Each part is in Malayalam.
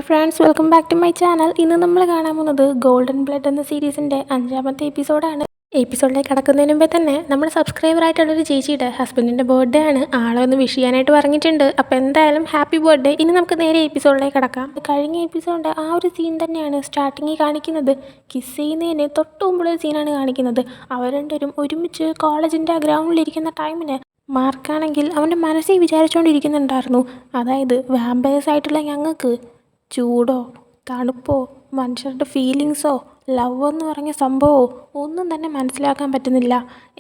Friends, welcome back to my channel. ഇന്ന് നമ്മൾ കാണാൻ പോകുന്നത് ഗോൾഡൻ ബ്ലഡ് എന്ന സീരീസിൻ്റെ 5ാമത്തെ എപ്പിസോഡാണ്. എപ്പിസോഡിലേക്ക് കടക്കുന്നതിന് മുമ്പേ തന്നെ നമ്മുടെ സബ്സ്ക്രൈബറായിട്ടുള്ളൊരു ചേച്ചിയുടെ ഹസ്ബൻഡിൻ്റെ ബർത്ത്ഡേ ആണ്. ആളെ ഒന്ന് വിഷ് ചെയ്യാനായിട്ട് പറഞ്ഞിട്ടുണ്ട്. അപ്പോൾ എന്തായാലും ഹാപ്പി ബർത്ത്ഡേ. ഇനി നമുക്ക് നേരെ എപ്പിസോഡിലേക്ക് കടക്കാം. കഴിഞ്ഞ എപ്പിസോഡിൻ്റെ ആ ഒരു സീൻ തന്നെയാണ് സ്റ്റാർട്ടിങ്ങിൽ കാണിക്കുന്നത്. കിസ് ചെയ്യുന്നതിന് തൊട്ട് മുമ്പുള്ളൊരു സീനാണ് കാണിക്കുന്നത്. അവർ രണ്ടുപേരും ഒരുമിച്ച് കോളേജിൻ്റെ ഗ്രൗണ്ടിലിരിക്കുന്ന ടൈമിന് മാർക്കാണെങ്കിൽ അവൻ്റെ മനസ്സിൽ വിചാരിച്ചുകൊണ്ടിരിക്കുന്നുണ്ടായിരുന്നു, അതായത് വാമ്പയേഴ്സ് ആയിട്ടുള്ള ഞങ്ങൾക്ക് ചൂടോ തണുപ്പോ മനുഷ്യരുടെ ഫീലിങ്സോ ലവ് എന്ന് പറഞ്ഞ സംഭവമോ ഒന്നും തന്നെ മനസ്സിലാക്കാൻ പറ്റുന്നില്ല.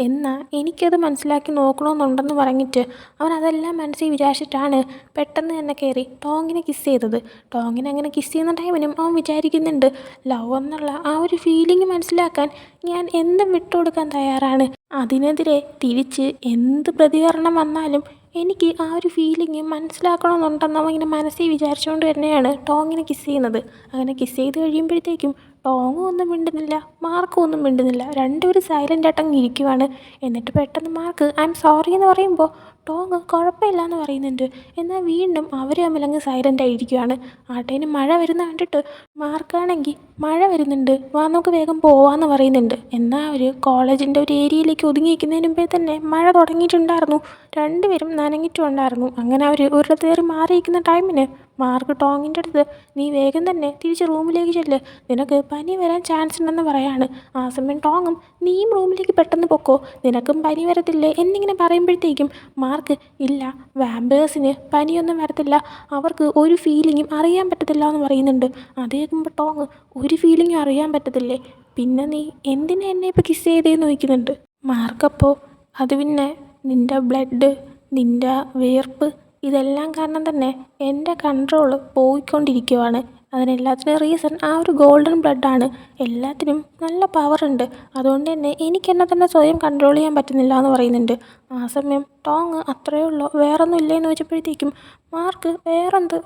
എന്നാൽ എനിക്കത് മനസ്സിലാക്കി നോക്കണമെന്നുണ്ടെന്ന് പറഞ്ഞിട്ട് അവൻ അതെല്ലാം മനസ്സിൽ വിചാരിച്ചിട്ടാണ് പെട്ടെന്ന് തന്നെ കയറി ടോങ്ങിനെ കിസ് ചെയ്തത്. ടോങ്ങിനെ അങ്ങനെ കിസ് ചെയ്യുന്ന ടൈമിനും അവൻ വിചാരിക്കുന്നുണ്ട്, ലവ് എന്നുള്ള ആ ഒരു ഫീലിംഗ് മനസ്സിലാക്കാൻ ഞാൻ എന്തും വിട്ടുകൊടുക്കാൻ തയ്യാറാണ്. അതിനെതിരെ തിരിച്ച് എന്ത് പ്രതികരണം വന്നാലും എനിക്ക് ആ ഒരു ഫീലിംഗ് മനസ്സിലാക്കണമെന്നുണ്ടെന്ന് അവൻ ഇങ്ങനെ മനസ്സിൽ വിചാരിച്ചുകൊണ്ട് തന്നെയാണ് ടോങ്ങിനെ കിസ് ചെയ്യുന്നത്. അങ്ങനെ കിസ് ചെയ്ത് കഴിയുമ്പോഴത്തേക്കും ടോങ്ങും ഒന്നും മിണ്ടുന്നില്ല, മാർക്കും ഒന്നും മിണ്ടുന്നില്ല. രണ്ടുപേരും സൈലൻ്റ് ആയിട്ടങ്ങ് ഇരിക്കുവാണ്. എന്നിട്ട് പെട്ടെന്ന് മാർക്ക് ഐ എം സോറി എന്ന് പറയുമ്പോൾ ടോങ് കുഴപ്പമില്ല എന്ന് പറയുന്നുണ്ട്. എന്നാൽ വീണ്ടും അവർ തമ്മിലങ്ങ് സൈലൻ്റ് ആയിരിക്കുവാണ്. ആട്ടേന് മഴ വരുന്ന കണ്ടിട്ട് മാർക്കാണെങ്കിൽ മഴ വരുന്നുണ്ട്, വാ നമുക്ക് വേഗം പോവാമെന്ന് പറയുന്നുണ്ട്. എന്നാൽ അവർ കോളേജിൻ്റെ ഒരു ഏരിയയിലേക്ക് ഒതുങ്ങിയിരിക്കുന്നതിന് മുമ്പേ തന്നെ മഴ തുടങ്ങിയിട്ടുണ്ടായിരുന്നു. രണ്ടുപേരും നനഞ്ഞിട്ടുണ്ടായിരുന്നു. അങ്ങനെ അവർ ഒരിടത്ത് കയറി മാറിയിരിക്കുന്ന ടൈമിന് മാർക്ക് ടോങ്ങിൻ്റെ അടുത്ത് നീ വേഗം തന്നെ തിരിച്ച് റൂമിലേക്ക് ചെല്ല്, നിനക്ക് പനി വരാൻ ചാൻസ് ഉണ്ടെന്ന് പറയാണ്. ആ സമയം ടോങ്ങും നീയും റൂമിലേക്ക് പെട്ടെന്ന് പൊക്കോ, നിനക്കും പനി വരത്തില്ലേ എന്നിങ്ങനെ പറയുമ്പോഴത്തേക്കും മാർക്ക് ഇല്ല, വാമ്പേഴ്സിന് പനിയൊന്നും വരത്തില്ല, അവർക്ക് ഒരു ഫീലിങ്ങും അറിയാൻ പറ്റത്തില്ല എന്ന് പറയുന്നുണ്ട്. അതേ കേൾക്കുമ്പോൾ ടോങ് ഒരു ഫീലിങ്ങും അറിയാൻ പറ്റത്തില്ലേ, പിന്നെ നീ എന്തിനാ എന്നെ ഇപ്പോൾ കിസ് ചെയ്തേന്ന് ചോദിക്കുന്നുണ്ട്. മാർക്കപ്പോൾ അത് പിന്നെ നിൻ്റെ ബ്ലഡ്, നിൻ്റെ വിയർപ്പ് ഇതെല്ലാം കാരണം തന്നെ എൻ്റെ കൺട്രോൾ പോയിക്കൊണ്ടിരിക്കുവാണ്. അതിനെല്ലാത്തിനും റീസൺ ആ ഒരു ഗോൾഡൻ ബ്ലഡാണ്. എല്ലാത്തിനും നല്ല പവറുണ്ട്, അതുകൊണ്ട് തന്നെ എനിക്കെന്നെ തന്നെ സ്വയം കൺട്രോൾ ചെയ്യാൻ പറ്റുന്നില്ല എന്ന് പറയുന്നുണ്ട്. ആ സമയം ടോങ് അത്രയേ ഉള്ളൂ, വേറൊന്നും ഇല്ലേന്ന് ചോദിച്ചപ്പോഴത്തേക്കും മാർക്ക്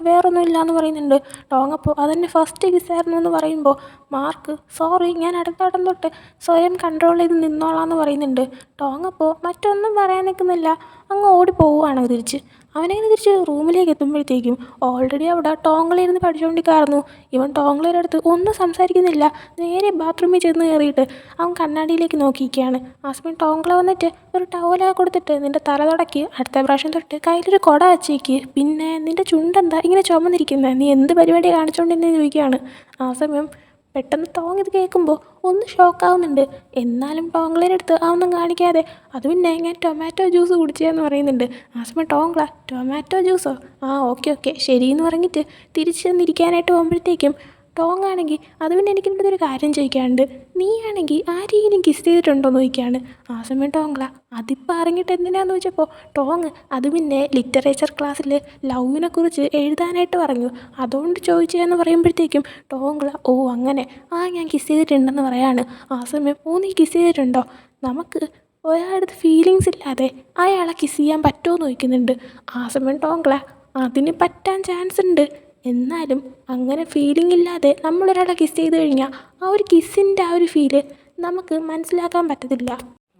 വേറൊന്നും ഇല്ല എന്ന് പറയുന്നുണ്ട്. ടോങ് അപ്പോൾ അതെന്നെ ഫസ്റ്റ് കിസ്സായിരുന്നു എന്ന് പറയുമ്പോൾ മാർക്ക് സോറി, ഞാൻ അടുത്ത വട്ടം തൊട്ട് സ്വയം കൺട്രോൾ ചെയ്ത് നിന്നോളാം എന്ന് പറയുന്നുണ്ട്. ടോങ് അപ്പോൾ മറ്റൊന്നും പറയാൻ നിൽക്കുന്നില്ല, അങ്ങ് ഓടിപ്പോവുകയാണ് തിരിച്ച്. അവനങ്ങനെ തിരിച്ച് റൂമിലേക്ക് എത്തുമ്പോഴത്തേക്കും ഓൾറെഡി അവിടെ ടോങ്കളിരുന്ന് പഠിച്ചുകൊണ്ടിരിക്കുകയായിരുന്നു. ഇവൻ ടോങ്കളയുടെ അടുത്ത് ഒന്നും സംസാരിക്കുന്നില്ല, നേരെ ബാത്റൂമിൽ ചെന്ന് കയറിയിട്ട് അവൻ കണ്ണാടിയിലേക്ക് നോക്കിയിരിക്കുകയാണ്. ആ സമയം ടോങ്കള വന്നിട്ട് ഒരു ടവലൊക്കെ കൊടുത്തിട്ട് നിൻ്റെ തല തുടക്കി, അടുത്ത പ്രാവശ്യം തൊട്ട് കയ്യിലൊരു കുട വച്ചേക്ക്, പിന്നെ നിൻ്റെ ചുണ്ടെന്താ ഇങ്ങനെ ചുമന്നിരിക്കുന്നത്, നീ എന്ത് പരിപാടി കാണിച്ചുകൊണ്ടെന്ന് ചോദിക്കുകയാണ്. ആ സമയം പെട്ടെന്ന് ടോങ് ഇത് കേൾക്കുമ്പോൾ ഒന്ന് ഷോക്കാവുന്നുണ്ട്. എന്നാലും ടോങ്കളയുടെ അടുത്ത് അതൊന്നും കാണിക്കാതെ അത് പിന്നെ ഞാൻ ടൊമാറ്റോ ജ്യൂസ് കുടിച്ചതെന്ന് പറയുന്നുണ്ട്. ആ സമയം ടോങ്കള ടൊമാറ്റോ ജ്യൂസോ, ആ ഓക്കെ ശരിയെന്ന് പറഞ്ഞിട്ട് തിരിച്ച് ചെന്നിരിക്കാനായിട്ട് പോകുമ്പോഴത്തേക്കും ടോങ് ആണെങ്കിൽ അത് പിന്നെ എനിക്ക് ഒരു കാര്യം ചോദിക്കാനുണ്ട്, നീയാണെങ്കിൽ ആരെങ്കിലും കിസ് ചെയ്തിട്ടുണ്ടോ എന്ന് ചോദിക്കുകയാണ്. ആ സമയം ടോങ്കള അതിപ്പോൾ അറിഞ്ഞിട്ട് എന്തിനാന്ന് ചോദിച്ചപ്പോൾ ടോങ് അത് പിന്നെ ലിറ്ററേച്ചർ ക്ലാസ്സിൽ ലവിനെ കുറിച്ച് എഴുതാനായിട്ട് പറഞ്ഞു, അതുകൊണ്ട് ചോദിച്ചതെന്ന് പറയുമ്പോഴത്തേക്കും ടോങ്കള ഓ അങ്ങനെ, ആ ഞാൻ കിസ് ചെയ്തിട്ടുണ്ടെന്ന് പറയാണ്. ആ സമയം ഓ നീ കിസ് ചെയ്തിട്ടുണ്ടോ, നമുക്ക് ഒരാളുടെ ഫീലിങ്സ് ഇല്ലാതെ അയാളെ കിസ് ചെയ്യാൻ പറ്റുമോ എന്ന് ചോദിക്കുന്നുണ്ട്. ആ സമയം ടോങ്കള അതിന് പറ്റാൻ ചാൻസ് ഉണ്ട്, എന്നാലും അങ്ങനെ ഫീലിംഗ് ഇല്ലാതെ നമ്മളൊരാളെ കിസ് ചെയ്ത് കഴിഞ്ഞാൽ ആ ഒരു കിസ്സിൻ്റെ ആ ഒരു ഫീല് നമുക്ക് മനസ്സിലാക്കാൻ പറ്റത്തില്ല.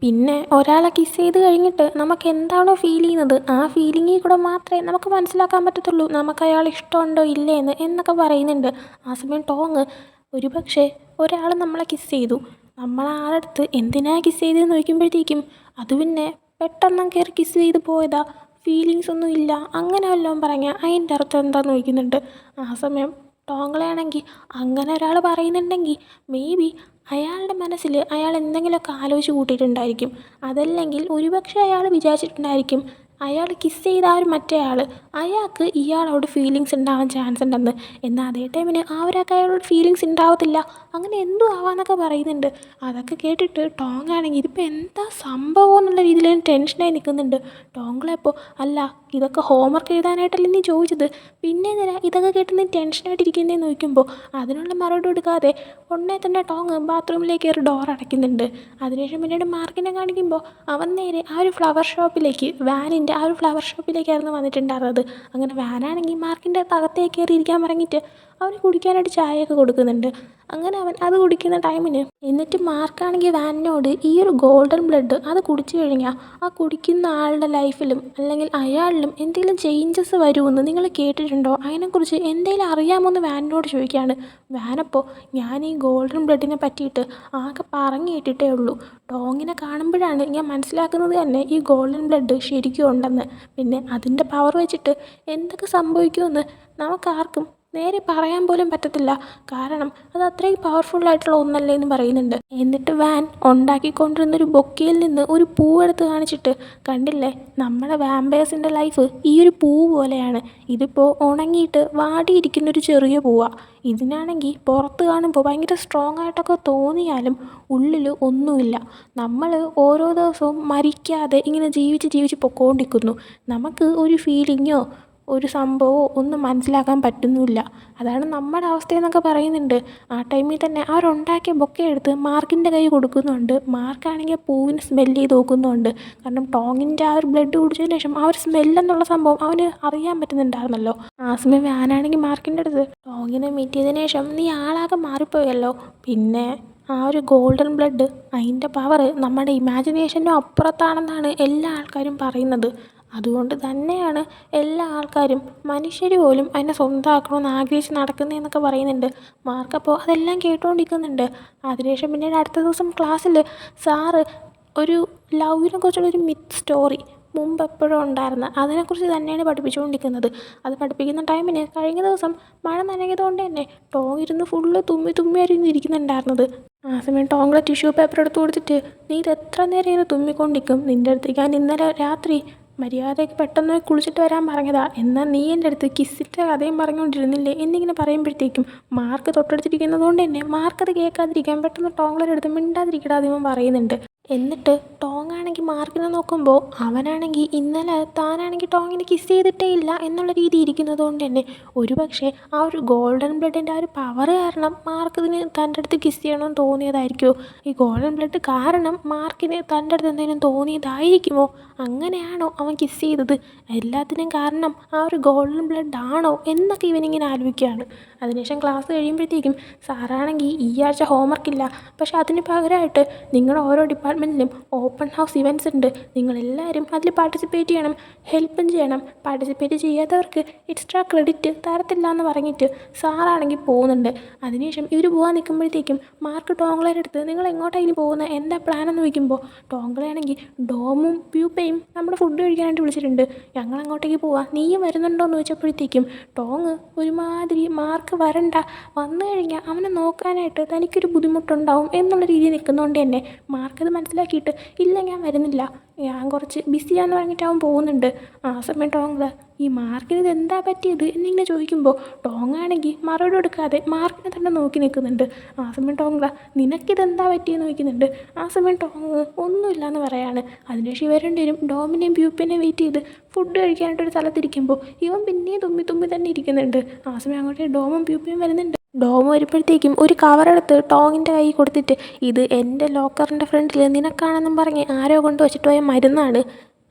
പിന്നെ ഒരാളെ കിസ് ചെയ്ത് കഴിഞ്ഞിട്ട് നമുക്ക് എന്താണോ ഫീൽ ചെയ്യുന്നത് ആ ഫീലിങ്ങിൽ കൂടെ മാത്രമേ നമുക്ക് മനസ്സിലാക്കാൻ പറ്റത്തുള്ളൂ നമുക്ക് അയാൾ ഇഷ്ടമുണ്ടോ ഇല്ലേ എന്നൊക്കെ പറയുന്നുണ്ട്. ആ സമയം ടോങ് ഒരു പക്ഷേ ഒരാൾ നമ്മളെ കിസ് ചെയ്തു, നമ്മൾ ആളടുത്ത് എന്തിനാ കിസ് ചെയ്തതെന്ന് ചോദിക്കുമ്പോഴത്തേക്കും അത് പിന്നെ പെട്ടെന്ന് കയറി കിസ് ചെയ്ത് പോയതാ, ഫീലിങ്സ് ഒന്നും ഇല്ല അങ്ങനെ വല്ലതും പറഞ്ഞാൽ അതിൻ്റെ അർത്ഥം എന്താണെന്ന് ചോദിക്കുന്നുണ്ട്. ആ സമയം ടോങ്കളയാണെങ്കിൽ അങ്ങനെ ഒരാൾ പറയുന്നുണ്ടെങ്കിൽ മേ ബി അയാളുടെ മനസ്സിൽ അയാൾ എന്തെങ്കിലുമൊക്കെ ആലോചിച്ച് കൂട്ടിയിട്ടുണ്ടായിരിക്കും, അതല്ലെങ്കിൽ ഒരുപക്ഷെ അയാൾ വിചാരിച്ചിട്ടുണ്ടായിരിക്കും അയാൾ കിസ് ചെയ്ത ആ ഒരു മറ്റേ ആൾ അയാൾക്ക് ഇയാളോട് ഫീലിങ്സ് ഉണ്ടാവാൻ ചാൻസ് ഉണ്ടെന്ന്. എന്നാൽ അതേ ടൈമിന് ആ ഒരാൾക്ക് അയാളോട് ഫീലിങ്സ് ഉണ്ടാവത്തില്ല, അങ്ങനെ എന്തോ ആവാന്നൊക്കെ പറയുന്നുണ്ട്. അതൊക്കെ കേട്ടിട്ട് ടോങ് ആണെങ്കിൽ ഇതിപ്പോൾ എന്താ സംഭവം എന്നുള്ള രീതിയിൽ ടെൻഷനായി നിൽക്കുന്നുണ്ട്. ടോങ്കളെപ്പോൾ അല്ല ഇതൊക്കെ ഹോംവർക്ക് എഴുതാനായിട്ടല്ലേ നീ ചോദിച്ചത്, പിന്നെ എന്തിനാ ഇതൊക്കെ കേട്ട് നീ ടെൻഷനായിട്ടിരിക്കുന്നതെന്ന് ചോദിക്കുമ്പോൾ അതിനുള്ള മറുപടി കൊടുക്കാതെ ഉടനെ തന്നെ ടോങ് ബാത്റൂമിലേക്ക് കയറി ഡോർ അടയ്ക്കുന്നുണ്ട്. അതിനുശേഷം പിന്നീട് മാർക്കിനെ കാണിക്കുമ്പോൾ അവൻ നേരെ ആ ഒരു ഫ്ലവർ ഷോപ്പിലേക്ക് വാനിൻ്റെ ആ ഒരു ഫ്ലവർ ഷോപ്പിലേക്കായിരുന്നു വന്നിട്ടുണ്ടായിരുന്നത്. അങ്ങനെ വാനാണെങ്കിൽ മാർക്കിൻ്റെ അകത്തേക്ക് കയറി ഇരിക്കാൻ പറഞ്ഞിട്ട് അവന് കുടിക്കാനായിട്ട് ചായയൊക്കെ കൊടുക്കുന്നുണ്ട്. അങ്ങനെ അവൻ അത് കുടിക്കുന്ന ടൈമിന് എന്നിട്ട് മാർക്കാണെങ്കിൽ വാനിനോട് ഈ ഒരു ഗോൾഡൻ ബ്ലഡ് അത് കുടിച്ചു കഴിഞ്ഞാൽ ആ കുടിക്കുന്ന ആളുടെ ലൈഫിലും അല്ലെങ്കിൽ അയാളിൽ ഹോർമോണിലും എന്തെങ്കിലും ചേഞ്ചസ് വരുമെന്ന് നിങ്ങൾ കേട്ടിട്ടുണ്ടോ? അതിനെക്കുറിച്ച് എന്തെങ്കിലും അറിയാമോ എന്ന് വാനിനോട് ചോദിക്കുകയാണ്. വാനപ്പോൾ ഞാൻ ഈ ഗോൾഡൻ ബ്ലഡിനെ പറ്റിയിട്ട് ആകെ പറഞ്ഞു കേട്ടിട്ടേ ഉള്ളൂ. ടോങ്ങിനെ കാണുമ്പോഴാണ് ഞാൻ മനസ്സിലാക്കുന്നത് തന്നെ ഈ ഗോൾഡൻ ബ്ലഡ് ശരിക്കും ഉണ്ടെന്ന്. പിന്നെ അതിൻ്റെ പവർ വെച്ചിട്ട് എന്തൊക്കെ സംഭവിക്കുമെന്ന് നമുക്കാർക്കും നേരെ പറയാൻ പോലും പറ്റത്തില്ല. കാരണം അത് അത്രയും പവർഫുള്ളായിട്ടുള്ള ഒന്നല്ലേ എന്ന് പറയുന്നുണ്ട്. എന്നിട്ട് വാൻ ഉണ്ടാക്കിക്കൊണ്ടിരുന്നൊരു ബൊക്കയിൽ നിന്ന് ഒരു പൂവെടുത്ത് കാണിച്ചിട്ട്, കണ്ടില്ലേ, നമ്മുടെ വാമ്പയേഴ്സിൻ്റെ ലൈഫ് ഈ ഒരു പൂവ് പോലെയാണ്. ഇതിപ്പോൾ ഉണങ്ങിയിട്ട് വാടിയിരിക്കുന്നൊരു ചെറിയ പൂവാണ്. ഇതിനാണെങ്കിൽ പുറത്ത് കാണുമ്പോൾ ഭയങ്കര സ്ട്രോങ് ആയിട്ടൊക്കെ തോന്നിയാലും ഉള്ളിൽ ഒന്നുമില്ല. നമ്മൾ ഓരോ ദിവസവും മരിക്കാതെ ഇങ്ങനെ ജീവിച്ച് പൊക്കോണ്ടിരിക്കുന്നു. നമുക്ക് ഒരു ഫീലിങ്ങോ ഒരു സംഭവമോ ഒന്നും മനസ്സിലാക്കാൻ പറ്റുന്നുമില്ല. അതാണ് നമ്മുടെ അവസ്ഥയെന്നൊക്കെ പറയുന്നുണ്ട്. ആ ടൈമിൽ തന്നെ അവരുണ്ടാക്കിയ ബൊക്കെ എടുത്ത് മാർക്കിൻ്റെ കൈ കൊടുക്കുന്നുണ്ട്. മാർക്കാണെങ്കിൽ പൂവിന് സ്മെല്ല് ചെയ്ത് നോക്കുന്നുണ്ട്. കാരണം ടോങ്ങിൻ്റെ ആ ഒരു ബ്ലഡ് കുടിച്ചതിന് ശേഷം ആ ഒരു സ്മെല്ലെന്നുള്ള സംഭവം അവന് അറിയാൻ പറ്റുന്നുണ്ടായിരുന്നല്ലോ. ആ സമയം ഞാനാണെങ്കിൽ മാർക്കിൻ്റെ അടുത്ത്, ടോങ്ങിനെ മീറ്റ് ചെയ്തതിന് ശേഷം നീ ആളാകെ മാറിപ്പോയല്ലോ. പിന്നെ ആ ഒരു ഗോൾഡൻ ബ്ലഡ്, അതിൻ്റെ പവർ നമ്മുടെ ഇമാജിനേഷനും അപ്പുറത്താണെന്നാണ് എല്ലാ ആൾക്കാരും പറയുന്നത്. അതുകൊണ്ട് തന്നെയാണ് എല്ലാ ആൾക്കാരും, മനുഷ്യർ പോലും അതിനെ സ്വന്തമാക്കണമെന്ന് ആഗ്രഹിച്ച് നടക്കുന്നതെന്നൊക്കെ പറയുന്നുണ്ട്. മാർക്കപ്പോൾ അതെല്ലാം കേട്ടുകൊണ്ടിരിക്കുന്നുണ്ട്. അതിനുശേഷം പിന്നീട് അടുത്ത ദിവസം ക്ലാസ്സിൽ സാറ് ഒരു ലവിനെ കുറിച്ചുള്ളൊരു മിത്ത് സ്റ്റോറി മുമ്പ് എപ്പോഴും ഉണ്ടായിരുന്ന അതിനെക്കുറിച്ച് തന്നെയാണ് പഠിപ്പിച്ചുകൊണ്ടിരിക്കുന്നത്. അത് പഠിപ്പിക്കുന്ന ടൈമിന് കഴിഞ്ഞ ദിവസം മഴ നനഞ്ഞതുകൊണ്ട് തന്നെ ടോങ് ഇരുന്ന് ഫുള്ള് തുമ്മിയായിരുന്നു ഇരിക്കുന്നുണ്ടായിരുന്നത്. ആ സമയം ടോങ്ങിലെ ടിഷ്യൂ പേപ്പർ എടുത്ത് കൊടുത്തിട്ട്, നീ ഇത് എത്ര നേരം ഇങ്ങനെ തുമ്മിക്കൊണ്ടിരിക്കും? നിൻ്റെ അടുത്തേക്ക് ഞാൻ ഇന്നലെ രാത്രി മര്യാദയ്ക്ക് പെട്ടെന്ന് കുളിച്ചിട്ട് വരാൻ പറഞ്ഞതാ, എന്നാൽ നീ എൻ്റെ അടുത്ത് കിസ്സിൻ്റെ കഥയും പറഞ്ഞുകൊണ്ടിരുന്നില്ലേ എന്നിങ്ങനെ പറയുമ്പോഴത്തേക്കും മാർക്ക് തൊട്ടടുത്തിരിക്കുന്നത് കൊണ്ട് തന്നെ മാർക്കത് കേൾക്കാതിരിക്കാൻ പെട്ടെന്ന് ടോങ്ലർ എടുത്ത് മിണ്ടാതിരിക്കടാതെ ഇവൻ പറയുന്നുണ്ട്. എന്നിട്ട് ടോങ് ആണെങ്കിൽ മാർക്കിനെ നോക്കുമ്പോൾ അവനാണെങ്കിൽ ഇന്നലെ താനാണെങ്കിൽ ടോങ്ങിനെ കിസ് ചെയ്തിട്ടേ ഇല്ല എന്നുള്ള രീതി ഇരിക്കുന്നത് കൊണ്ട് തന്നെ ഒരുപക്ഷെ ആ ഒരു ഗോൾഡൻ ബ്ലഡിൻ്റെ ആ ഒരു പവർ കാരണം മാർക്കിന് തൻ്റെ അടുത്ത് കിസ് ചെയ്യണമെന്ന് തോന്നിയതായിരിക്കുമോ? ഈ ഗോൾഡൻ ബ്ലഡ് കാരണം മാർക്കിന് തൻ്റെ അടുത്ത് എന്തെങ്കിലും തോന്നിയതായിരിക്കുമോ? അങ്ങനെയാണോ അവൻ കിസ് ചെയ്തത്? എല്ലാത്തിനും കാരണം ആ ഒരു ഗോൾഡൻ ബ്ലഡ് ആണോ എന്നൊക്കെ ഇവനിങ്ങനെ ആലോചിക്കുകയാണ്. അതിനുശേഷം ക്ലാസ് കഴിയുമ്പോഴത്തേക്കും സാറാണെങ്കിൽ ഈ ആഴ്ച ഹോംവർക്കില്ല, പക്ഷെ അതിന് പകരമായിട്ട് നിങ്ങളുടെ ഓരോ ഡിപ്പാർട്ട്മെൻറ്റിലും ഓപ്പൺ ഹൗസ് ഇവൻറ്റ്സ് ഉണ്ട്, നിങ്ങളെല്ലാവരും അതിൽ പാർട്ടിസിപ്പേറ്റ് ചെയ്യണം, ഹെൽപ്പും ചെയ്യണം. പാർട്ടിസിപ്പേറ്റ് ചെയ്യാത്തവർക്ക് എക്സ്ട്രാ ക്രെഡിറ്റ് തരത്തില്ല എന്ന് പറഞ്ഞിട്ട് സാറാണെങ്കിൽ പോകുന്നുണ്ട്. അതിനുശേഷം ഇവർ പോകാൻ നിൽക്കുമ്പോഴത്തേക്കും മാർക്ക് ടോങ്കളയുടെ അടുത്ത്, നിങ്ങൾ എങ്ങോട്ടാണ് പോകുന്നത്, എന്താ പ്ലാൻ എന്ന് ചോദിക്കുമ്പോൾ ടോങ്കളയാണെങ്കിൽ ഡോമും പ്യൂപ്പയും നമ്മുടെ ഫുഡ് കഴിക്കാനായിട്ട് വിളിച്ചിട്ടുണ്ട്, ഞങ്ങൾ അങ്ങോട്ടേക്ക് പോവാം, നീയും വരുന്നുണ്ടോ എന്ന് ചോദിച്ചപ്പോഴത്തേക്കും ടോങ് ഒരുമാതിരി മാർക്ക് വരണ്ട, വന്നു കഴിഞ്ഞാൽ അവനെ നോക്കാനായിട്ട് തനിക്കൊരു ബുദ്ധിമുട്ടുണ്ടാവും എന്നുള്ള രീതിയിൽ നിൽക്കുന്നതുകൊണ്ട് തന്നെ മാർക്കത് മനസ്സിലാക്കിയിട്ട്, ഇല്ല ഞാൻ വരുന്നില്ല, ഞാൻ കുറച്ച് ബിസിയാന്ന് പറഞ്ഞിട്ട് അവൻ പോകുന്നുണ്ട്. ആ സമയം ടോങ് ഈ മാർക്കിന് ഇതെന്താ പറ്റിയത് എന്നിങ്ങനെ ചോദിക്കുമ്പോൾ ടോങ്ങാണെങ്കിൽ മറുപടി കൊടുക്കാതെ മാർക്കിനെ തന്നെ നോക്കി നിൽക്കുന്നുണ്ട്. ആ സമയം ടോങ് നിനക്കിതെന്താ പറ്റിയെന്ന് ചോദിക്കുന്നുണ്ട്. ആ സമയം ടോങ് ഒന്നുമില്ല എന്ന് പറയാണ്. അതിനുശേഷം ഇവർ രണ്ടുപേരും ഡോമിനെയും പ്യൂപ്പിനെയും വെയിറ്റ് ചെയ്ത് ഫുഡ് കഴിക്കാനായിട്ടൊരു സ്ഥലത്തിരിക്കുമ്പോൾ ഇവൻ പിന്നെയും തുമ്മി തന്നെ ഇരിക്കുന്നുണ്ട്. ആ സമയം അങ്ങോട്ട് ഡോമും പ്യൂപ്പയും വരുന്നുണ്ട്. ഡോം വരുമ്പോഴത്തേക്കും ഒരു കവറെടുത്ത് ടോങ്ങിൻ്റെ കൈ കൊടുത്തിട്ട്, ഇത് എൻ്റെ ലോക്കറിൻ്റെ ഫ്രണ്ടിൽ നിനക്കാണെന്നും പറഞ്ഞ് ആരോ കൊണ്ട് വെച്ചിട്ട് പോയ മരുന്നാണ്,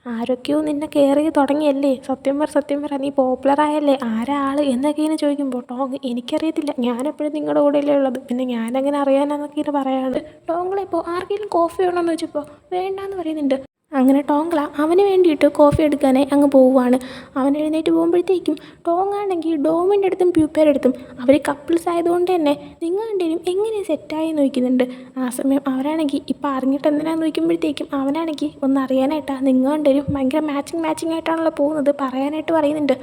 ആരൊക്കെയോ നിന്നെ കെയർ ചെയ്ത് തുടങ്ങിയല്ലേ, സത്യം പറ നീ പോപ്പുലറായല്ലേ, ആരാ ആൾ എന്നൊക്കെ ഇങ്ങനെ ചോദിക്കുമ്പോൾ ടോങ് എനിക്കറിയത്തില്ല, ഞാനെപ്പോഴും നിങ്ങളുടെ കൂടെയല്ലേ ഉള്ളത്, പിന്നെ ഞാനെങ്ങനെ അറിയാനാന്നൊക്കെ ഇങ്ങനെ പറയാനുണ്ട്. ടോങ്ങിളിപ്പോൾ ആർക്കെങ്കിലും കോഫി വേണമെന്ന് വെച്ചപ്പോൾ വേണ്ടാന്ന് പറയുന്നുണ്ട്. അങ്ങനെ ടോങ്കള അവന് വേണ്ടിയിട്ട് കോഫി എടുക്കാനായി അങ്ങ് പോവുകയാണ്. അവൻ എഴുന്നേറ്റ് പോകുമ്പോഴത്തേക്കും ടോങ്ങാണെങ്കിൽ ഡോമിൻ്റെ അടുത്തും പ്യൂപ്പയുടെ അടുത്തും അവർ കപ്പിൾസ് ആയതുകൊണ്ട് തന്നെ നിങ്ങൾ രണ്ടുപേരും എങ്ങനെ സെറ്റായി നോക്കുന്നുണ്ട്. ആ സമയം അവരാണെങ്കിൽ ഇപ്പം അറിഞ്ഞിട്ട് എന്തിനാന്ന് നോക്കുമ്പോഴത്തേക്കും അവനാണെങ്കിൽ ഒന്ന് അറിയാനായിട്ടാണ്, നിങ്ങൾ രണ്ടുപേരും ഭയങ്കര മാച്ചിങ് ആയിട്ടാണല്ലോ പോകുന്നത് പറയാനായിട്ട് പറയുന്നുണ്ട്.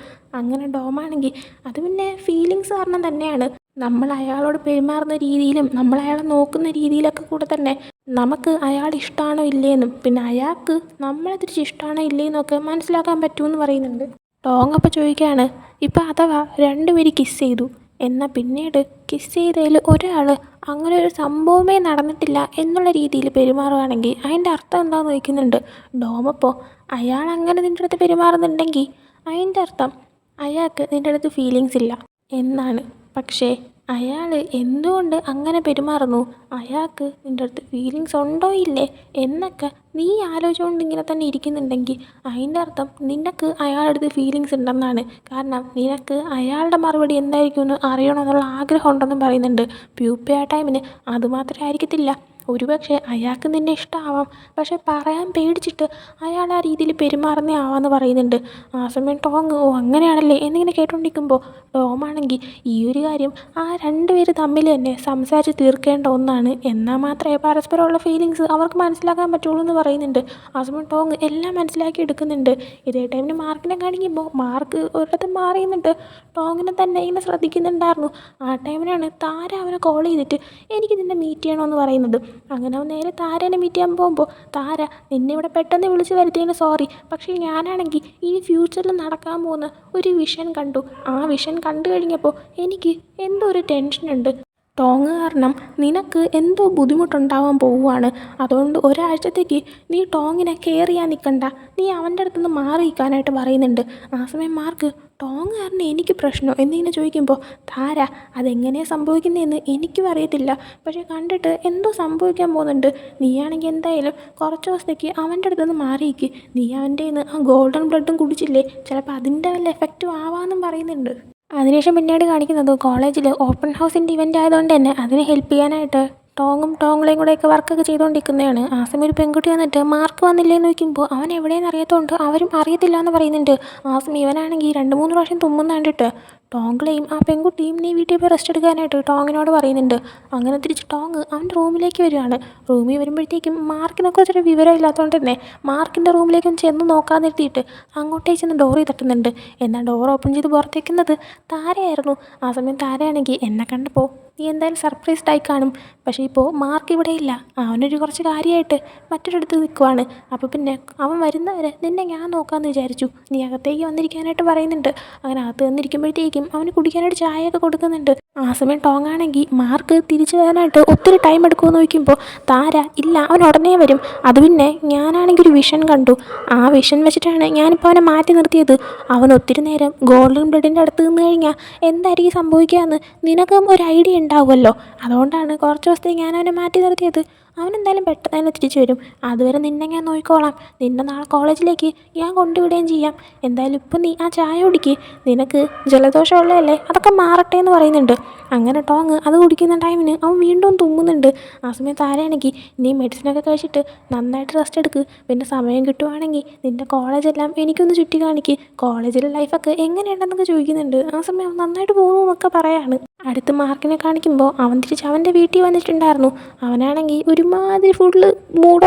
അങ്ങനെ ഡോമാണെങ്കിൽ അത് പിന്നെ ഫീലിങ്സ് കാരണം തന്നെയാണ്, നമ്മൾ അയാളോട് പെരുമാറുന്ന രീതിയിലും നമ്മൾ അയാളെ നോക്കുന്ന രീതിയിലൊക്കെ കൂടെ തന്നെ നമുക്ക് അയാൾ ഇഷ്ടമാണോ ഇല്ലേന്നും പിന്നെ അയാൾക്ക് നമ്മളെ തിരിച്ച് ഇഷ്ടമാണോ ഇല്ലേന്നൊക്കെ മനസ്സിലാക്കാൻ പറ്റുമെന്ന് പറയുന്നുണ്ട്. ടോങ് അപ്പോൾ ചോദിക്കുകയാണ്, ഇപ്പം അഥവാ രണ്ടുപേര് കിസ് ചെയ്തു എന്നാൽ പിന്നീട് കിസ് ചെയ്തതിൽ ഒരാൾ അങ്ങനെ ഒരു സംഭവമേ നടന്നിട്ടില്ല എന്നുള്ള രീതിയിൽ പെരുമാറുകയാണെങ്കിൽ അതിൻ്റെ അർത്ഥം എന്താണെന്ന് ചോദിക്കുന്നുണ്ട്. ഡോമപ്പോൾ അയാൾ അങ്ങനെ നിൻ്റെ അടുത്ത് പെരുമാറുന്നുണ്ടെങ്കിൽ അതിൻ്റെ അർത്ഥം അയാൾക്ക് നിൻ്റെ അടുത്ത് ഫീലിങ്സ് ഇല്ല എന്നാണ്. പക്ഷേ അയാൾ എന്തുകൊണ്ട് അങ്ങനെ പെരുമാറുന്നു, അയാൾക്ക് നിൻ്റെ അടുത്ത് ഫീലിങ്സ് ഉണ്ടോ ഇല്ലേ എന്നൊക്കെ നീ ആലോചിച്ചുകൊണ്ട് ഇങ്ങനെ തന്നെ ഇരിക്കുന്നുണ്ടെങ്കിൽ അതിൻ്റെ അർത്ഥം നിനക്ക് അയാളുടെ അടുത്ത് ഫീലിങ്സ് ഉണ്ടെന്നാണ്. കാരണം നിനക്ക് അയാളുടെ മറുപടി എന്തായിരിക്കും എന്ന് അറിയണമെന്നുള്ള ആഗ്രഹം ഉണ്ടെന്നും പറയുന്നുണ്ട്. പ്യൂപ്പ ആ ടൈമിന് അതുമാത്രമേ ആയിരിക്കത്തില്ല, ഒരുപക്ഷെ അയാൾക്ക് നിന്നെ ഇഷ്ടമാവാം, പക്ഷെ പറയാൻ പേടിച്ചിട്ട് അയാൾ ആ രീതിയിൽ പെരുമാറുന്ന ആവാമെന്ന് പറയുന്നുണ്ട്. ആ സമയം ടോങ് ഓ അങ്ങനെയാണല്ലേ എന്നിങ്ങനെ കേട്ടുകൊണ്ടിരിക്കുമ്പോൾ ടോമാണെങ്കിൽ ഈ ഒരു കാര്യം ആ രണ്ടുപേര് തമ്മിൽ തന്നെ സംസാരിച്ച് തീർക്കേണ്ട ഒന്നാണ്, എന്നാൽ മാത്രമേ പരസ്പരമുള്ള ഫീലിങ്സ് അവർക്ക് മനസ്സിലാക്കാൻ പറ്റുള്ളൂ എന്ന് പറയുന്നുണ്ട്. ആ സമയം ടോങ് എല്ലാം മനസ്സിലാക്കി എടുക്കുന്നുണ്ട്. ഇതേ ടൈമിന് മാർക്കിനെ കാണിക്കുമ്പോൾ മാർക്ക് ഒരിടത്തും മാറിയുന്നുണ്ട് ടോങ്ങിനെ തന്നെ ഇങ്ങനെ ശ്രദ്ധിക്കുന്നുണ്ടായിരുന്നു. ആ ടൈമിനാണ് താര അവനെ കോൾ ചെയ്തിട്ട് എനിക്ക് നിന്നെ മീറ്റ് ചെയ്യണമെന്ന് പറയുന്നത്. അങ്ങനെ അവൻ നേരെ താരേനെ മീറ്റ് ചെയ്യാൻ പോകുമ്പോൾ താര നിന്നെ ഇവിടെ പെട്ടെന്ന് വിളിച്ച് വരുത്തിയതിന് സോറി, പക്ഷേ ഞാനാണെങ്കിൽ ഈ ഫ്യൂച്ചറിൽ നടക്കാൻ പോകുന്ന ഒരു വിഷൻ കണ്ടു. ആ വിഷൻ കണ്ടു കഴിഞ്ഞപ്പോൾ എനിക്ക് എന്തോ ഒരു ടെൻഷനുണ്ട്. ടോങ് കാരണം നിനക്ക് എന്തോ ബുദ്ധിമുട്ടുണ്ടാവാൻ പോവുകയാണ്. അതുകൊണ്ട് ഒരാഴ്ചത്തേക്ക് നീ ടോങ്ങിനെ കെയർ ചെയ്യാൻ നിൽക്കണ്ട, നീ അവൻ്റെ അടുത്തുനിന്ന് മാറി നിൽക്കാനായിട്ട് പറയുന്നുണ്ട്. ആ സമയം മാർക്ക് ടോങ് കാരണം എനിക്ക് പ്രശ്നമോ എന്നിങ്ങനെ ചോദിക്കുമ്പോൾ താര അതെങ്ങനെയാണ് സംഭവിക്കുന്നതെന്ന് എനിക്കും അറിയത്തില്ല, പക്ഷേ കണ്ടിട്ട് എന്തോ സംഭവിക്കാൻ പോകുന്നുണ്ട്. നീയാണെങ്കിൽ എന്തായാലും കുറച്ച് ദിവസത്തേക്ക് അവൻ്റെ അടുത്തുനിന്ന് മാറിയിക്ക്, നീ അവൻ്റെ നിന്ന് ആ ഗോൾഡൻ ബ്ലഡും കുടിച്ചില്ലേ, ചിലപ്പോൾ അതിൻ്റെ വല്ല എഫക്റ്റും ആവാമെന്നും പറയുന്നുണ്ട്. അതിനുശേഷം പിന്നീട് കാണിക്കുന്നത് കോളേജിൽ ഓപ്പൺ ഹൗസിൻ്റെ ഇവൻ്റ് ആയതുകൊണ്ട് തന്നെ അതിനെ ഹെൽപ്പ് ചെയ്യാനായിട്ട് ടോങ്ങും ടോങ്കളെയും കൂടെയൊക്കെ വർക്കൊക്കെ ചെയ്തുകൊണ്ടിരിക്കുന്നതാണ്. ആ സമയം ഒരു പെൺകുട്ടി വന്നിട്ട് മാർക്ക് വന്നില്ലേന്ന് ചോദിക്കുമ്പോൾ അവൻ എവിടെയെന്ന് അറിയാത്തതുകൊണ്ട് അവരും അറിയത്തില്ല എന്ന് പറയുന്നുണ്ട്. ആ സമയം ഇവനാണെങ്കിൽ 2-3 പ്രാവശ്യം തുമ്മുന്ന കണ്ടിട്ട് ടോങ്കളെയും ആ പെൺകുട്ടിയും നീ വീട്ടിൽ പോയി റെസ്റ്റ് എടുക്കാനായിട്ട് ടോങ്ങിനോട് പറയുന്നുണ്ട്. അങ്ങനെ തിരിച്ച് ടോങ് അവൻ്റെ റൂമിലേക്ക് വരികയാണ്. റൂമിൽ വരുമ്പോഴത്തേക്കും മാർക്കിനെ കുറിച്ചൊരു വിവരം ഇല്ലാത്തതുകൊണ്ട് തന്നെ മാർക്കിൻ്റെ റൂമിലേക്കും ചെന്ന് നോക്കാൻ നിർത്തിയിട്ട് അങ്ങോട്ടേക്ക് ചെന്ന് ഡോറിൽ തട്ടുന്നുണ്ട്. എന്നാൽ ഡോർ ഓപ്പൺ ചെയ്ത് പുറത്തേക്കുന്നത് താരയായിരുന്നു. ആ സമയം താരയാണെങ്കിൽ എന്നെ കണ്ടപ്പോൾ നീ എന്തായാലും സർപ്രൈസ്ഡ് ആയി കാണും, പക്ഷേ ഇപ്പോൾ മാർക്ക് ഇവിടെ ഇല്ല, അവനൊരു കുറച്ച് കാര്യമായിട്ട് മറ്റൊരിടത്ത് നിൽക്കുവാണ്. അപ്പോൾ പിന്നെ അവൻ വരുന്നവരെ നിന്നെ ഞാൻ നോക്കാമെന്ന് വിചാരിച്ചു, നീ അകത്തേക്ക് വന്നിരിക്കാനായിട്ട് പറയുന്നുണ്ട്. അങ്ങനെ അകത്ത് വന്നിരിക്കുമ്പോഴത്തേക്കും അവന് കുടിക്കാനായിട്ട് ചായയൊക്കെ കൊടുക്കുന്നുണ്ട്. ആ സമയം ടോങ്ങാണെങ്കിൽ മാർക്ക് തിരിച്ചു വരാനായിട്ട് ഒത്തിരി ടൈം എടുക്കുമെന്ന് ചോദിക്കുമ്പോൾ താര ഇല്ല അവൻ ഉടനെ വരും, അത് പിന്നെ ഞാനാണെങ്കിൽ ഒരു വിഷൻ കണ്ടു, ആ വിഷൻ വെച്ചിട്ടാണ് ഞാനിപ്പോൾ അവനെ മാറ്റി നിർത്തിയത്. അവൻ ഒത്തിരി നേരം ഗോൾഡൻ ബ്ലഡിൻ്റെ അടുത്ത് നിന്ന് കഴിഞ്ഞാൽ എന്തായിരിക്കും സംഭവിക്കുക എന്ന് നിനക്കും ഒരു ഐഡിയ ഉണ്ടാവുമല്ലോ, അതുകൊണ്ടാണ് കുറച്ച് ദിവസത്തേക്ക് ഞാൻ അവനെ മാറ്റി നിർത്തിയത്. അവനെന്തായാലും പെട്ടെന്ന് തന്നെ തിരിച്ചു വരും, അതുവരെ നിന്നെ ഞാൻ നോക്കിക്കോളാം, നിന്നെ നാളെ കോളേജിലേക്ക് ഞാൻ കൊണ്ടുവിടുകയും ചെയ്യാം. എന്തായാലും ഇപ്പം നീ ആ ചായ കുടിക്ക്, നിനക്ക് ജലദോഷമുള്ളതല്ലേ, അതൊക്കെ മാറട്ടെ എന്ന് പറയുന്നുണ്ട്. അങ്ങനെ ടോങ് അത് കുടിക്കുന്ന ടൈമിന് അവൻ വീണ്ടും തുമ്മുന്നുണ്ട്. ആ സമയം താരയാണെങ്കിൽ നീ മെഡിസിനൊക്കെ കഴിച്ചിട്ട് നന്നായിട്ട് റെസ്റ്റ് എടുക്ക്, പിന്നെ സമയം കിട്ടുവാണെങ്കിൽ നിൻ്റെ കോളേജെല്ലാം എനിക്കൊന്ന് ചുറ്റി കാണിക്ക്, കോളേജിലെ ലൈഫൊക്കെ എങ്ങനെയുണ്ടെന്നൊക്കെ ചോദിക്കുന്നുണ്ട്. ആ സമയം നന്നായിട്ട് പോകുന്നു എന്നൊക്കെ പറയാണ്. അടുത്ത് മാർക്കിനെ കാണിക്കുമ്പോൾ അവൻ തിരിച്ച് അവൻ്റെ വീട്ടിൽ വന്നിട്ടുണ്ടായിരുന്നു. അവനാണെങ്കിൽ ഒരുമാതിരി ഫുള്ള് മൂഡ്